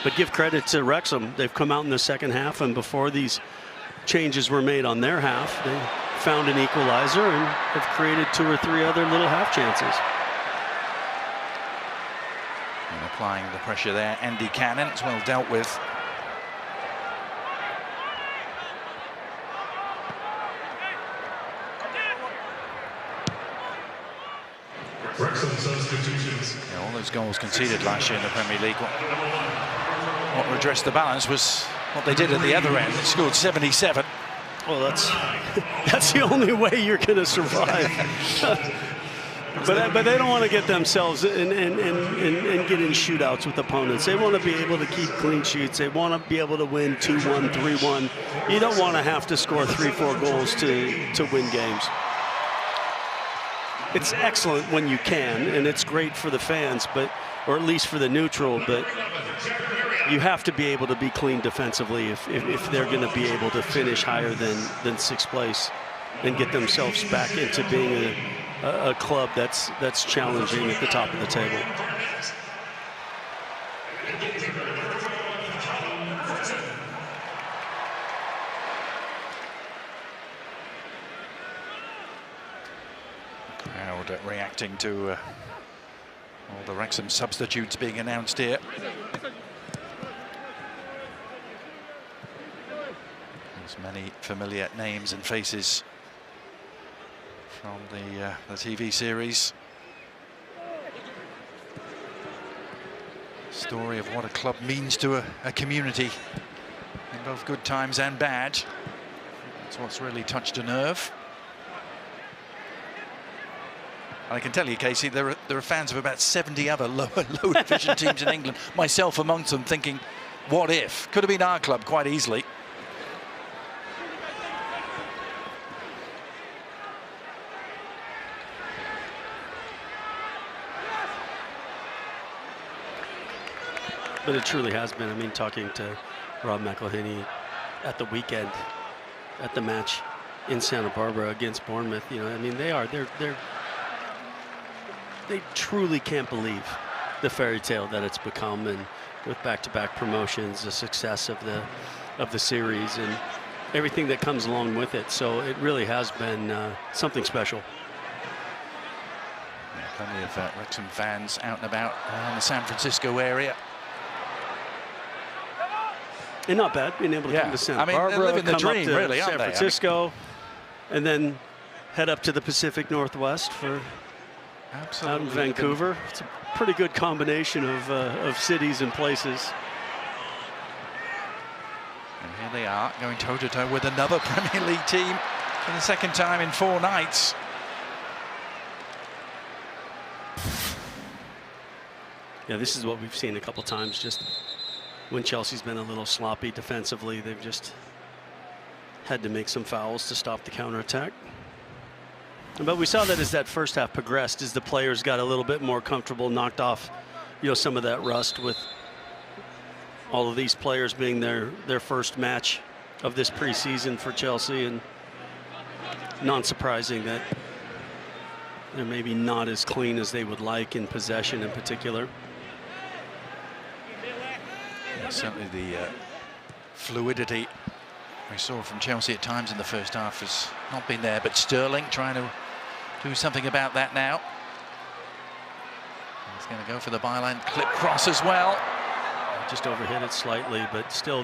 But give credit to Wrexham. They've come out in the second half, and before these changes were made on their half, they found an equalizer and have created 2 or 3 other little half chances. And applying the pressure there, Andy Cannon, it's well dealt with. Wrexham substitutions. Yeah, all those goals conceded last year in the Premier League. What redressed the balance was what they did at the other end. They scored 77. Well, that's the only way you're going to survive. but they don't want to get themselves and get in shootouts with opponents. They want to be able to keep clean sheets. They want to be able to win 2-1, 3-1. You don't want to have to score 3-4 goals to win games. It's excellent when you can, and it's great for the fans, or at least for the neutral, but you have to be able to be clean defensively if they're going to be able to finish higher than 6th place and get themselves back into being a club that's challenging at the top of the table. Crowd reacting to all the Wrexham substitutes being announced here. There's many familiar names and faces from the TV series. Story of what a club means to a community in both good times and bad. That's what's really touched a nerve. I can tell you, Casey, there are fans of about 70 other low division teams in England, myself amongst them, thinking, what if? Could have been our club quite easily. But it truly has been. I mean, talking to Rob McElhenney at the weekend, at the match in Santa Barbara against Bournemouth, you know, I mean, they truly can't believe the fairy tale that it's become, and with back-to-back promotions, the success of the series, and everything that comes along with it. So it really has been something special. Yeah, plenty of Wrexham fans out and about in the San Francisco area. And not bad, being able to come to Santa Barbara, they're living the come dream, up to really, aren't San they? Francisco. and then head up to the Pacific Northwest for out in Vancouver. It's a pretty good combination of cities and places. And here they are going toe-to-toe with another Premier League team for the second time in 4 nights. Yeah, this is what we've seen a couple times. Just when Chelsea's been a little sloppy defensively, they've just had to make some fouls to stop the counterattack. But we saw that as that first half progressed, as the players got a little bit more comfortable, knocked off, some of that rust with all of these players being their first match of this preseason for Chelsea, and non-surprising that they're maybe not as clean as they would like in possession in particular. Yeah, certainly the fluidity we saw from Chelsea at times in the first half has not been there, but Sterling trying to do something about that now. He's going to go for the byline clip cross as well. Just overhit it slightly, but still,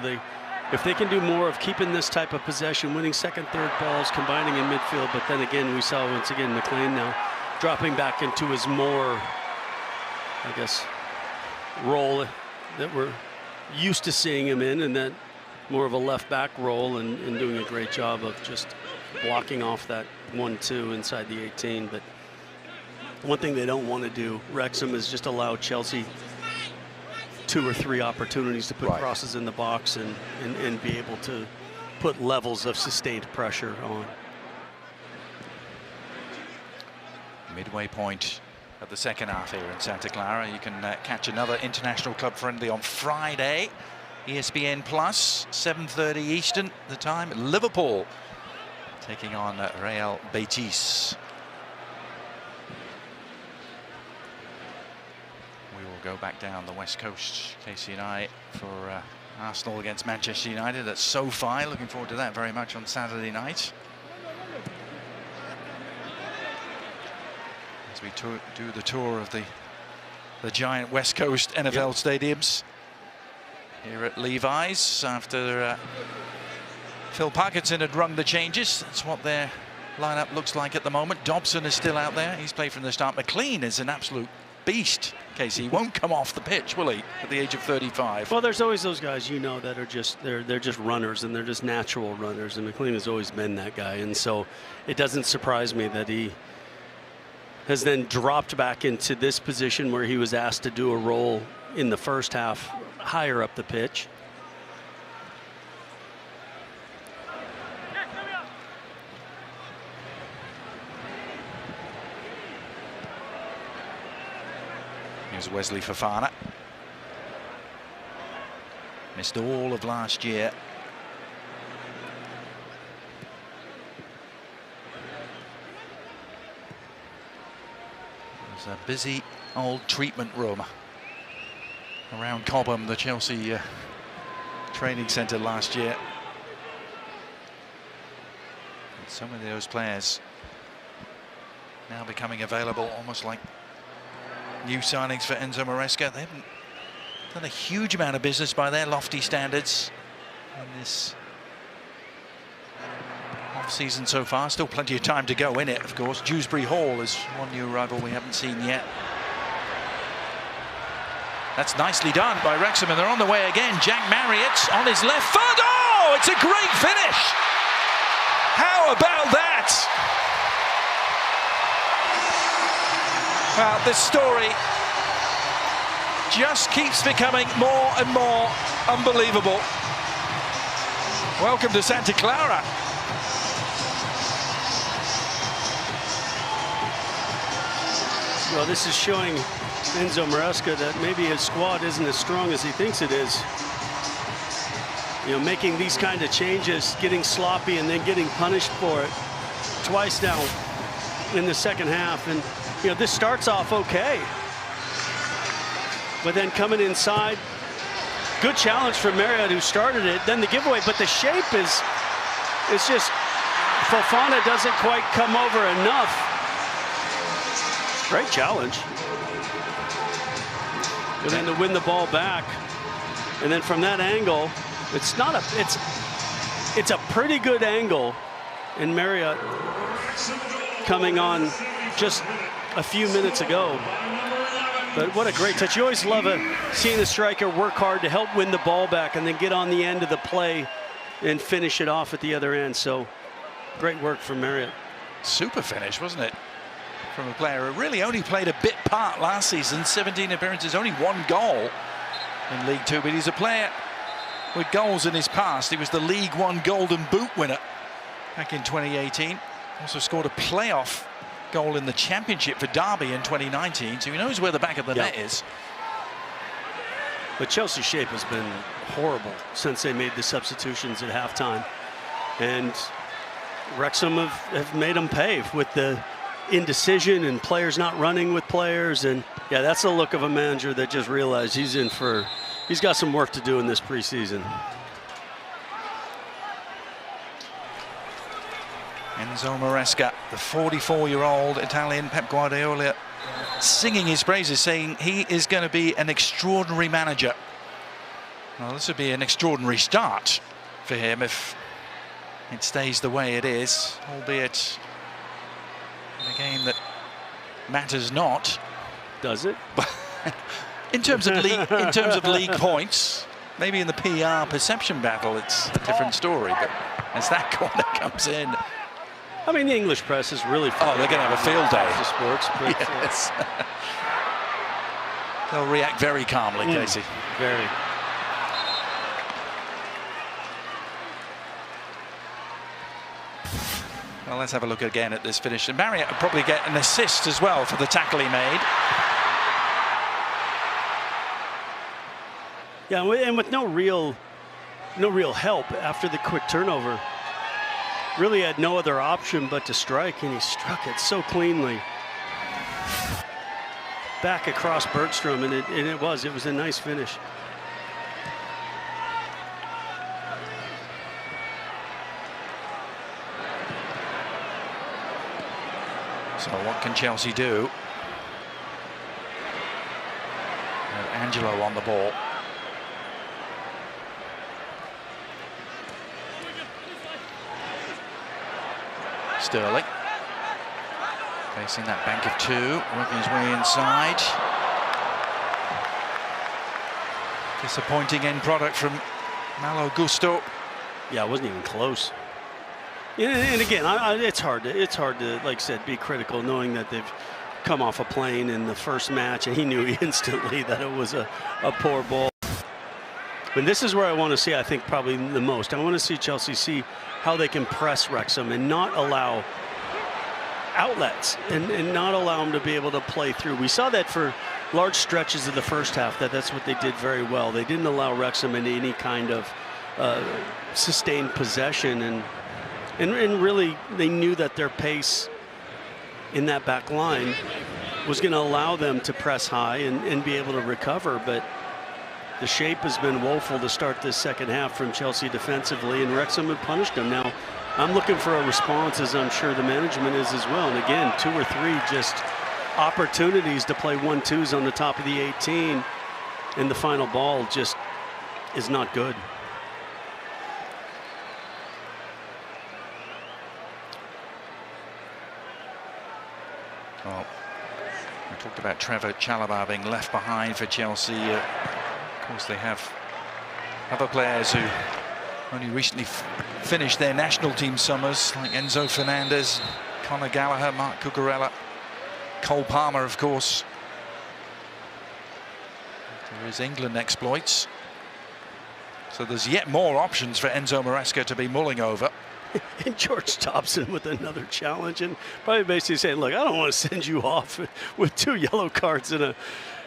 if they can do more of keeping this type of possession, winning second, third balls, combining in midfield. But then again, we saw once again McLean now dropping back into his more, I guess, role that we're used to seeing him in, and that more of a left back role, and doing a great job of just blocking off that 1-2 inside the 18. But one thing they don't want to do, Wrexham, is just allow Chelsea 2 or 3 opportunities to put crosses in the box and be able to put levels of sustained pressure on. Midway point of the second half here in Santa Clara. You can catch another international club friendly on Friday. ESPN Plus, 7:30 Eastern the time. Liverpool taking on Real Betis. We will go back down the west coast, Casey and I, for Arsenal against Manchester United at SoFi. Looking forward to that very much on Saturday night. As we do the tour of the giant west coast NFL stadiums here at Levi's after Phil Parkinson had rung the changes. That's what their lineup looks like at the moment. Dobson is still out there. He's played from the start. McLean is an absolute beast, Casey. He won't come off the pitch, will he, at the age of 35? Well, there's always those guys, that are just they're just runners, and they're just natural runners, and McLean has always been that guy. And so it doesn't surprise me that he has then dropped back into this position where he was asked to do a role in the first half higher up the pitch. Here's Wesley Fofana. Missed all of last year. There's a busy old treatment room around Cobham, the Chelsea training centre last year. And so many of those players now becoming available, almost like new signings for Enzo Maresca. They haven't done a huge amount of business by their lofty standards in this off-season so far. Still plenty of time to go in it, of course. Dewsbury Hall is one new arrival we haven't seen yet. That's nicely done by Wrexham, and they're on the way again. Jack Marriott on his left foot. Oh, it's a great finish. How about that? Well, this story just keeps becoming more and more unbelievable. Welcome to Santa Clara. Well, this is showing Enzo Maresca that maybe his squad isn't as strong as he thinks it is. Making these kind of changes, getting sloppy, and then getting punished for it twice now in the second half. And this starts off okay, but then coming inside, good challenge for Marriott, who started it. Then the giveaway, but the shape is just, Fofana doesn't quite come over enough. Great challenge. And then to win the ball back, and then from that angle, it's a pretty good angle And Marriott coming on just a few minutes ago. But what a great touch. You always love seeing a striker work hard to help win the ball back and then get on the end of the play and finish it off at the other end. So great work from Marriott. Super finish, wasn't it? From a player who really only played a bit part last season. 17 appearances, only 1 goal in League Two. But he's a player with goals in his past. He was the League One Golden Boot winner back in 2018. Also scored a playoff goal in the Championship for Derby in 2019, so he knows where the back of the net is. But Chelsea's shape has been horrible since they made the substitutions at halftime. And Wrexham have made them pay with the indecision and players not running with players. And yeah, that's the look of a manager that just realized he's got some work to do in this preseason. Enzo Maresca, the 44-year-old Italian Pep Guardiola, singing his praises, saying he is going to be an extraordinary manager. Well, this would be an extraordinary start for him if it stays the way it is, albeit in a game that matters not. Does it? in terms of league points, maybe in the PR perception battle, it's a different story. But as that corner comes in. I mean, the English press is really they're going to have a field day. To sports, but yes. They'll react very calmly, Casey. Very. Well, let's have a look again at this finish. And Marriott will probably get an assist as well for the tackle he made. Yeah, and with no real help after the quick turnover. Really had no other option but to strike, and he struck it so cleanly. Back across Bergstrom, and it was a nice finish. So what can Chelsea do? Angelo on the ball. Sterling facing that bank of 2, working his way inside. Disappointing end product from Malo Gusto. Yeah, it wasn't even close. And again, it's hard to, like I said, be critical, knowing that they've come off a plane in the first match, and he knew instantly that it was a poor ball. But this is where I want to see, I think, probably the most. I want to see Chelsea see how they can press Wrexham and not allow outlets and not allow them to be able to play through. We saw that for large stretches of the first half, that's what they did very well. They didn't allow Wrexham into any kind of sustained possession, and really they knew that their pace in that back line was going to allow them to press high and be able to recover. But the shape has been woeful to start this second half from Chelsea defensively, and Wrexham have punished them. Now, I'm looking for a response, as I'm sure the management is as well. And again, 2 or 3 just opportunities to play 1-2s on the top of the 18, and the final ball just is not good. Well, we talked about Trevor Chalobah being left behind for Chelsea. Of course, they have other players who only recently finished their national team summers, like Enzo Fernandez, Conor Gallagher, Mark Cucurella, Cole Palmer, of course. There is England exploits. So there's yet more options for Enzo Maresca to be mulling over. And George Dobson with another challenge, and probably basically saying, look, I don't want to send you off with 2 yellow cards in a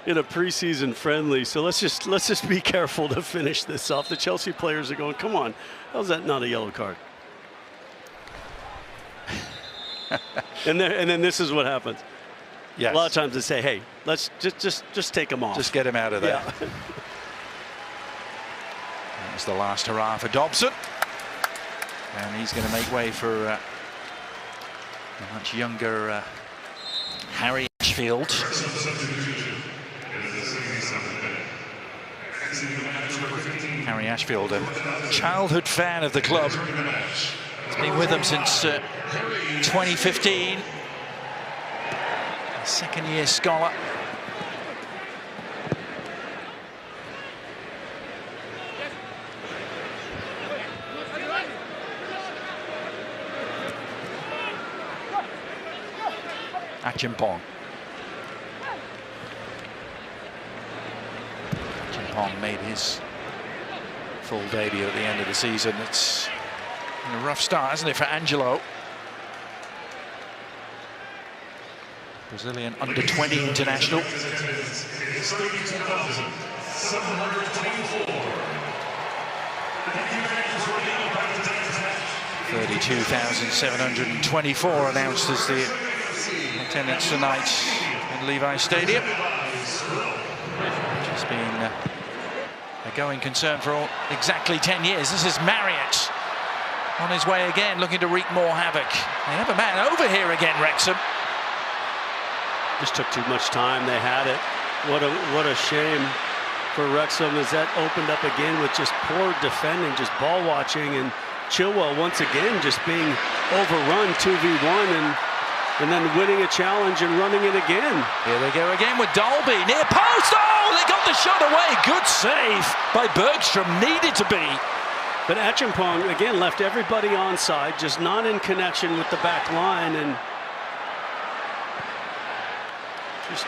preseason friendly, so let's just be careful to finish this off. The Chelsea players are going, come on, how's that not a yellow card? and then this is what happens. Yes. A lot of times they say, hey, let's just take him off. Just get him out of there. Yeah. That was the last hurrah for Dobson. And he's going to make way for a much younger Harry Ashfield. Harry Ashfield, a childhood fan of the club. He's He's been with them since 2015. Second-year scholar. Achimpong. Achimpong made his full debut at the end of the season. It's been a rough start, hasn't it, for Angelo? Brazilian under-20 international. 32,724 announced as the attendance tonight in Levi Stadium, which has been a going concern for exactly 10 years. This is Marriott on his way again, looking to wreak more havoc. They have a man over here again, Wrexham. Just took too much time. They had it. What a shame for Wrexham as that opened up again with just poor defending, just ball watching, and Chilwell once again just being overrun 2v1 and then winning a challenge and running it again. Here they go again with Dalby near post. Oh, they got the shot away. Good save by Bergstrom. Needed to be. But Achimpong again left everybody onside, just not in connection with the back line, and just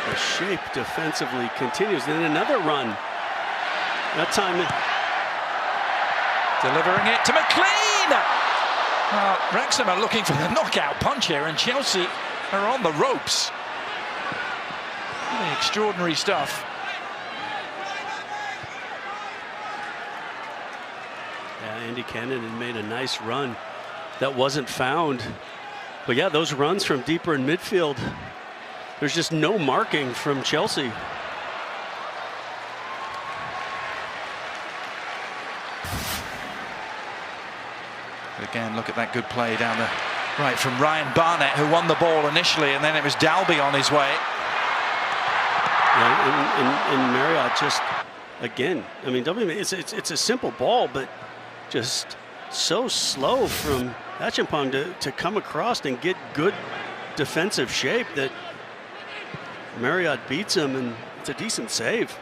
the shape defensively continues. Then another run. That time delivering it to McLean. Wrexham are looking for the knockout punch here, and Chelsea are on the ropes. Really extraordinary stuff. Yeah, Andy Cannon had made a nice run that wasn't found. But yeah, those runs from deeper in midfield, there's just no marking from Chelsea. Again, look at that good play down the right from Ryan Barnett, who won the ball initially, and then it was Dalby on his way. Yeah, and Marriott just, again, I mean, it's a simple ball, but just so slow from Achimpong to come across and get good defensive shape that Marriott beats him, and it's a decent save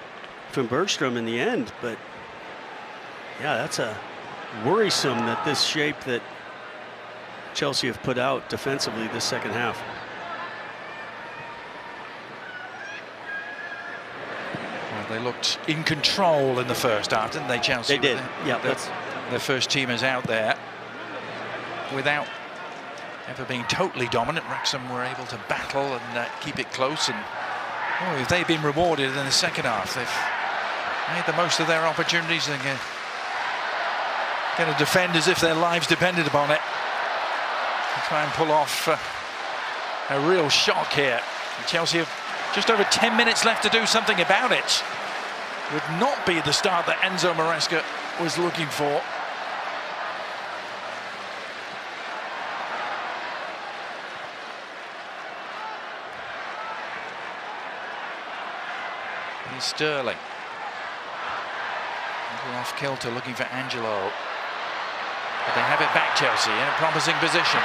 from Bergstrom in the end. But yeah, that's a worrisome that this shape that Chelsea have put out defensively this second half. Well, they looked in control in the first half, didn't they, Chelsea? They did. Yeah, their first teamers out there without ever being totally dominant. Wrexham were able to battle and keep it close, and if they've been rewarded in the second half. They've made the most of their opportunities and going to defend as if their lives depended upon it, to try and pull off a real shock here. And Chelsea have just over 10 minutes left to do something about it. Would not be the start that Enzo Maresca was looking for. Here's Sterling. A little off kilter, looking for Angelo. But they have it back, Chelsea, in a promising position.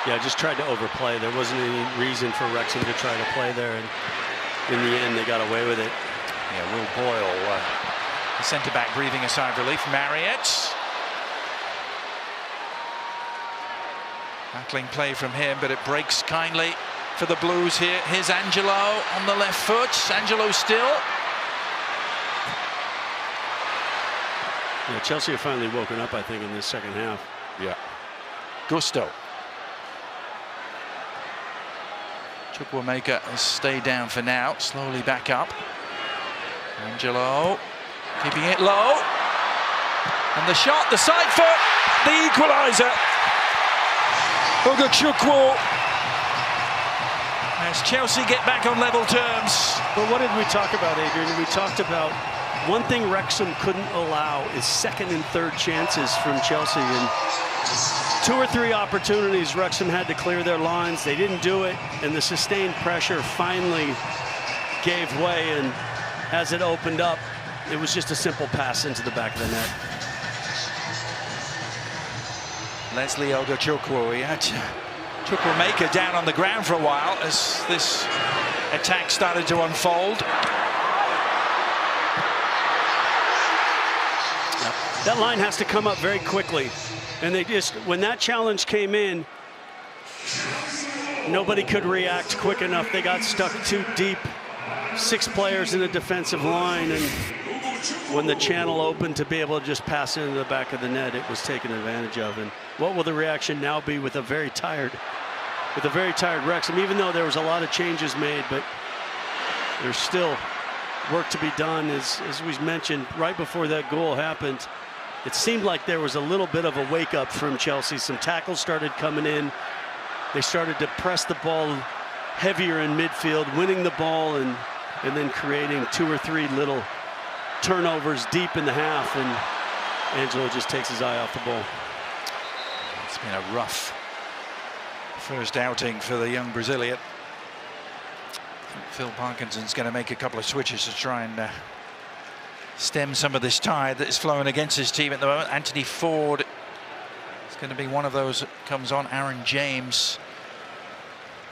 Yeah, just tried to overplay. There wasn't any reason for Wrexham to try to play there, and in the end they got away with it. Yeah, Will Boyle, the centre-back, breathing a sigh of relief. Marriott. Battling play from him, but it breaks kindly for the Blues here. Here's Angelo on the left foot. Angelo still. Yeah, Chelsea have finally woken up, I think, in this second half. Yeah. Gusto. Chukwuemeka has stayed down for now. Slowly back up. Angelo keeping it low. And the shot, the side foot, the equaliser. Chukwu. As Chelsea get back on level terms. But what did we talk about, Adrian? We talked about one thing Wrexham couldn't allow is second and third chances from Chelsea. And 2 or 3 opportunities Wrexham had to clear their lines. They didn't do it, and the sustained pressure finally gave way, and as it opened up, it was just a simple pass into the back of the net. Leslie Ogachukwu. He had Chukwuemeka down on the ground for a while as this attack started to unfold. That line has to come up very quickly. And they just, when that challenge came in, nobody could react quick enough. They got stuck too deep. 6 players in the defensive line, and when the channel opened to be able to just pass it into the back of the net, it was taken advantage of. And what will the reaction now be with a very tired Wrexham? Even though there was a lot of changes made, but there's still work to be done. As we mentioned, right before that goal happened, it seemed like there was a little bit of a wake up from Chelsea. Some tackles started coming in. They started to press the ball heavier in midfield, winning the ball and then creating 2 or 3 little turnovers deep in the half, and Angelo just takes his eye off the ball. It's been a rough first outing for the young Brazilian. I think Phil Parkinson's going to make a couple of switches to try and stem some of this tide that is flowing against his team at the moment. Anthony Ford is going to be one of those that comes on. Aaron James,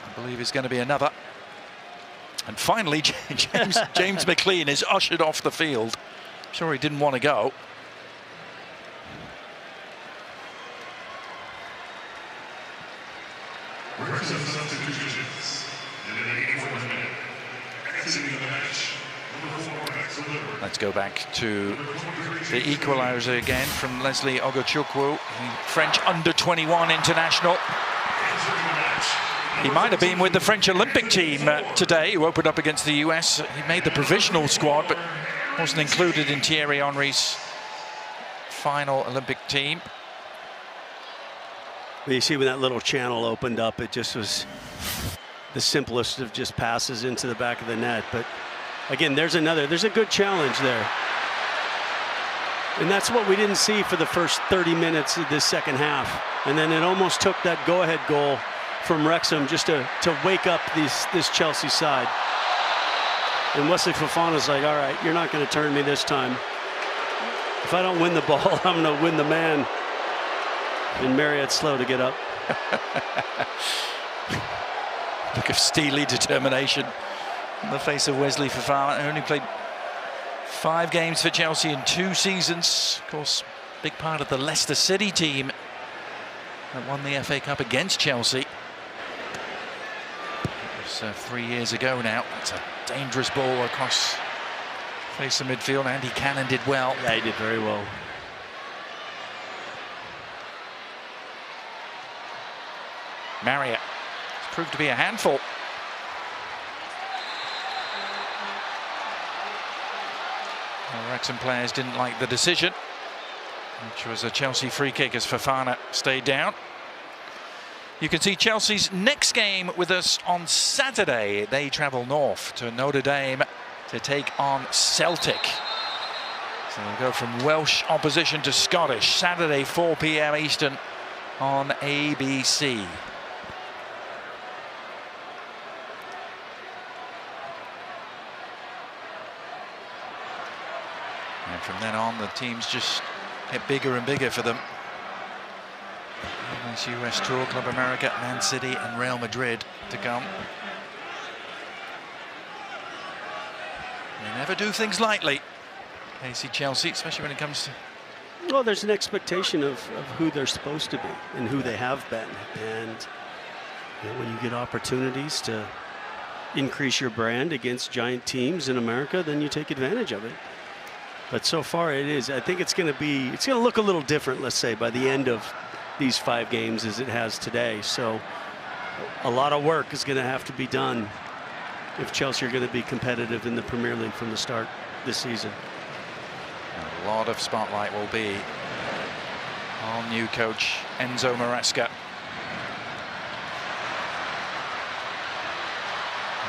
I believe, is going to be another. And finally, James McLean is ushered off the field. I'm sure he didn't want to go. Wrexham substitutions. In the 84th minute. Exiting the match. Number 4, Axel Liver. Let's go back to the equaliser again from Leslie Ogachukwu, French under-21 international. He might have been with the French Olympic team today, who opened up against the US. He made the provisional squad, but wasn't included in Thierry Henry's final Olympic team. You see when that little channel opened up, it just was the simplest of just passes into the back of the net. But again, there's a good challenge there. And that's what we didn't see for the first 30 minutes of this second half. And then it almost took that go-ahead goal from Wrexham just to wake up this Chelsea side. And Wesley Fofana's like, all right, you're not going to turn me this time. If I don't win the ball, I'm going to win the man. And Marriott's slow to get up. Look of steely determination on the face of Wesley Fofana. He only played 5 games for Chelsea in 2 seasons. Of course, big part of the Leicester City team that won the FA Cup against Chelsea. It was 3 years ago now. That's a dangerous ball across face of midfield. Andy Cannon did well. Yeah, he did very well. Marriott proved to be a handful. The Wrexham players didn't like the decision, which was a Chelsea free kick as Fofana stayed down. You can see Chelsea's next game with us on Saturday. They travel north to Notre Dame to take on Celtic. So they'll go from Welsh opposition to Scottish. Saturday, 4 p.m. Eastern on ABC. And from then on, the teams just get bigger and bigger for them. Nice US tour, Club America, Man City and Real Madrid to come. They never do things lightly, AC Chelsea, especially when it comes to... Well, there's an expectation of who they're supposed to be and who they have been. And you know, when you get opportunities to increase your brand against giant teams in America, then you take advantage of it. But so far it is. I think it's going to look a little different, let's say, by the end of these 5 games as it has today. So a lot of work is going to have to be done if Chelsea are going to be competitive in the Premier League from the start this season. A lot of spotlight will be on new coach Enzo Maresca.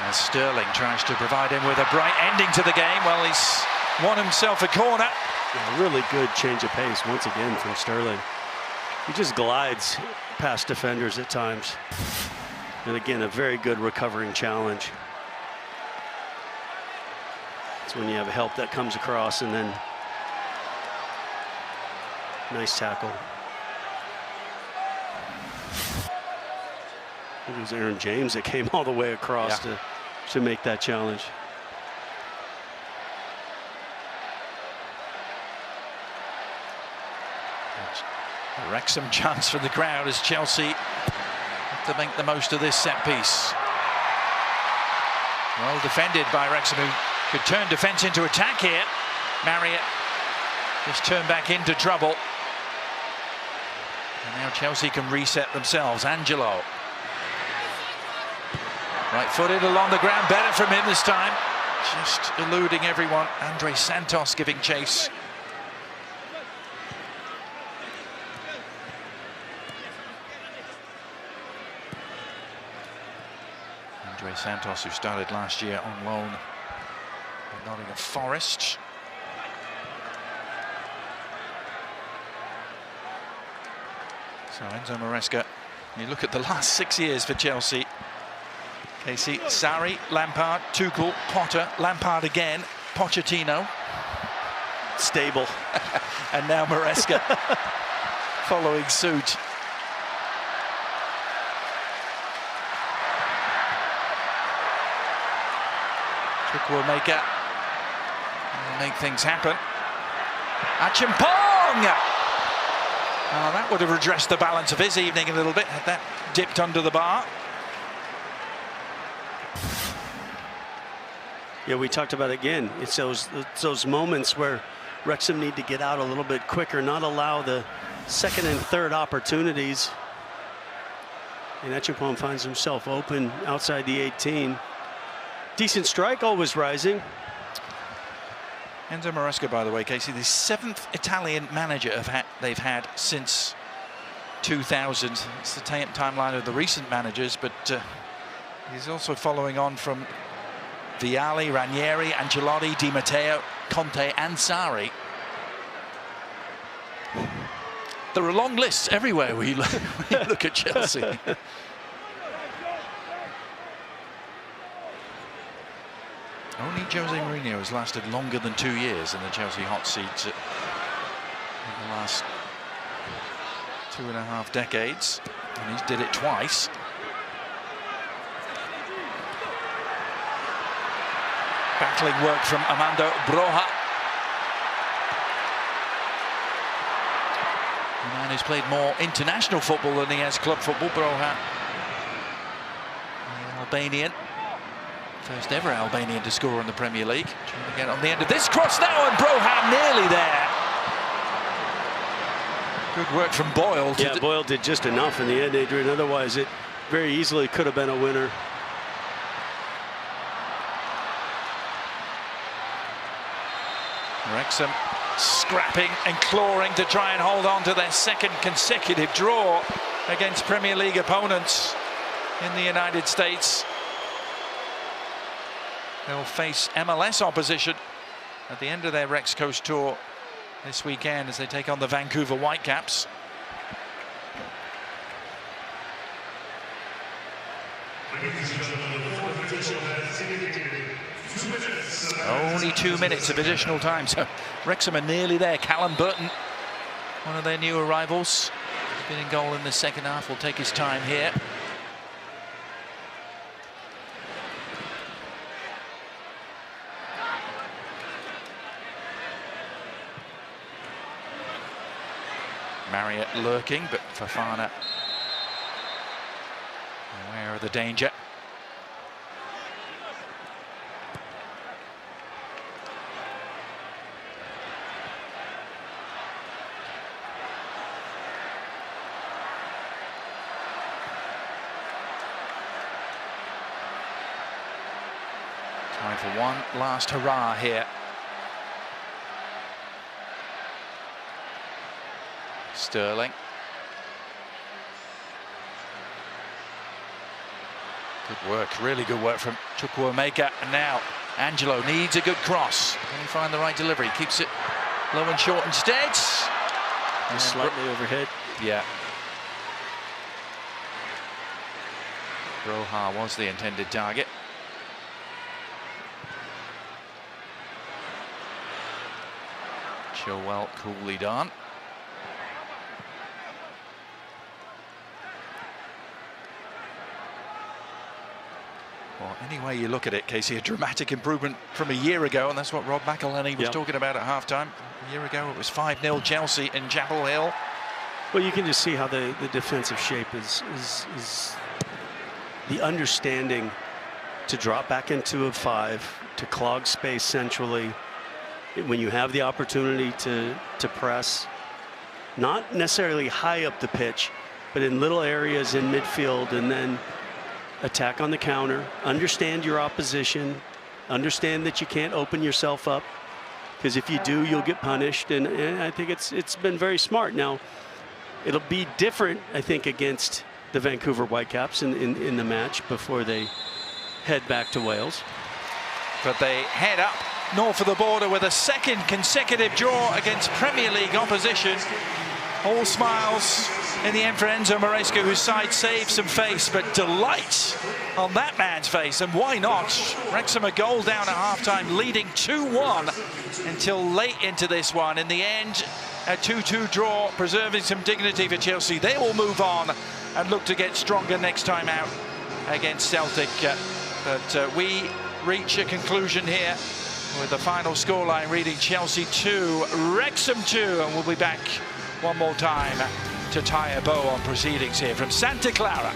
As Sterling tries to provide him with a bright ending to the game, well, he's won himself a corner. Yeah, really good change of pace once again from Sterling. He just glides past defenders at times. And again, a very good recovering challenge. It's when you have help that comes across, and then nice tackle. It was Aaron James that came all the way across to make that challenge. A Wrexham chance for the crowd as Chelsea have to make the most of this set piece. Well defended by Wrexham, who could turn defence into attack here. Marriott just turned back into trouble. And now Chelsea can reset themselves. Angelo. Right-footed along the ground, better from him this time. Just eluding everyone. Andre Santos giving chase. Andre Santos, who started last year on loan at Nottingham Forest. So Enzo Maresca, you look at the last 6 years for Chelsea. Casey, Sarri, Lampard, Tuchel, Potter, Lampard again, Pochettino. Stable. And now Maresca following suit. Chukwuemeka will make things happen. Achimpong! Oh, that would have redressed the balance of his evening a little bit, had that dipped under the bar. Yeah, we talked about it again. It's those moments where Wrexham need to get out a little bit quicker, not allow the second and third opportunities. And Achimpong finds himself open outside the 18. Decent strike, always rising. Enzo Maresca, by the way, Casey, the 7th Italian manager they've had since 2000. It's the timeline of the recent managers, but he's also following on from Vialli, Ranieri, Ancelotti, Di Matteo, Conte and Sarri. There are long lists everywhere we look at Chelsea. Only Jose Mourinho has lasted longer than 2 years in the Chelsea hot seat in the last 2.5 decades, and he did it twice. Battling work from Armando Broja. The man who's played more international football than he has club football, Broja. The Albanian. First ever Albanian to score in the Premier League. Trying to get on the end of this cross now, and Broja nearly there. Good work from Boyle. Yeah, Boyle did just enough in the end, Adrian. Otherwise, it very easily could have been a winner. Wrexham scrapping and clawing to try and hold on to their second consecutive draw against Premier League opponents in the United States. They'll face MLS opposition at the end of their Rex Coast tour this weekend as they take on the Vancouver Whitecaps. Only 2 minutes of additional time, so Wrexham are nearly there. Callum Burton, one of their new arrivals, has been in goal in the second half, will take his time here. Marriott lurking, but Fofana aware of the danger. Time for one last hurrah here. Sterling. Good work, really good work from Chukwuemeka. And now Angelo needs a good cross. Can he find the right delivery? Keeps it low and short instead. And slightly overhead. Yeah. Broja was the intended target. Chilwell coolly done. Well, any way you look at it, Casey, a dramatic improvement from a year ago, and that's what Rob McElhenney was talking about at halftime. A year ago, it was 5-0 Chelsea in Chapel Hill. Well, you can just see how the defensive shape is the understanding to drop back into a 5, to clog space centrally when you have the opportunity to press, not necessarily high up the pitch, but in little areas in midfield, and then attack on the counter, understand your opposition, understand that you can't open yourself up, because if you do, you'll get punished. And I think it's been very smart. Now, it'll be different, I think, against the Vancouver Whitecaps in the match before they head back to Wales. But they head up north of the border with a second consecutive draw against Premier League opposition. All smiles in the end for Enzo Maresca, whose side saved some face, but delight on that man's face. And why not? Wrexham a goal down at halftime, leading 2-1 until late into this one. In the end, a 2-2 draw, preserving some dignity for Chelsea. They will move on and look to get stronger next time out against Celtic. But we reach a conclusion here with the final scoreline reading Chelsea 2, Wrexham 2, and we'll be back one more time to tie a bow on proceedings here from Santa Clara.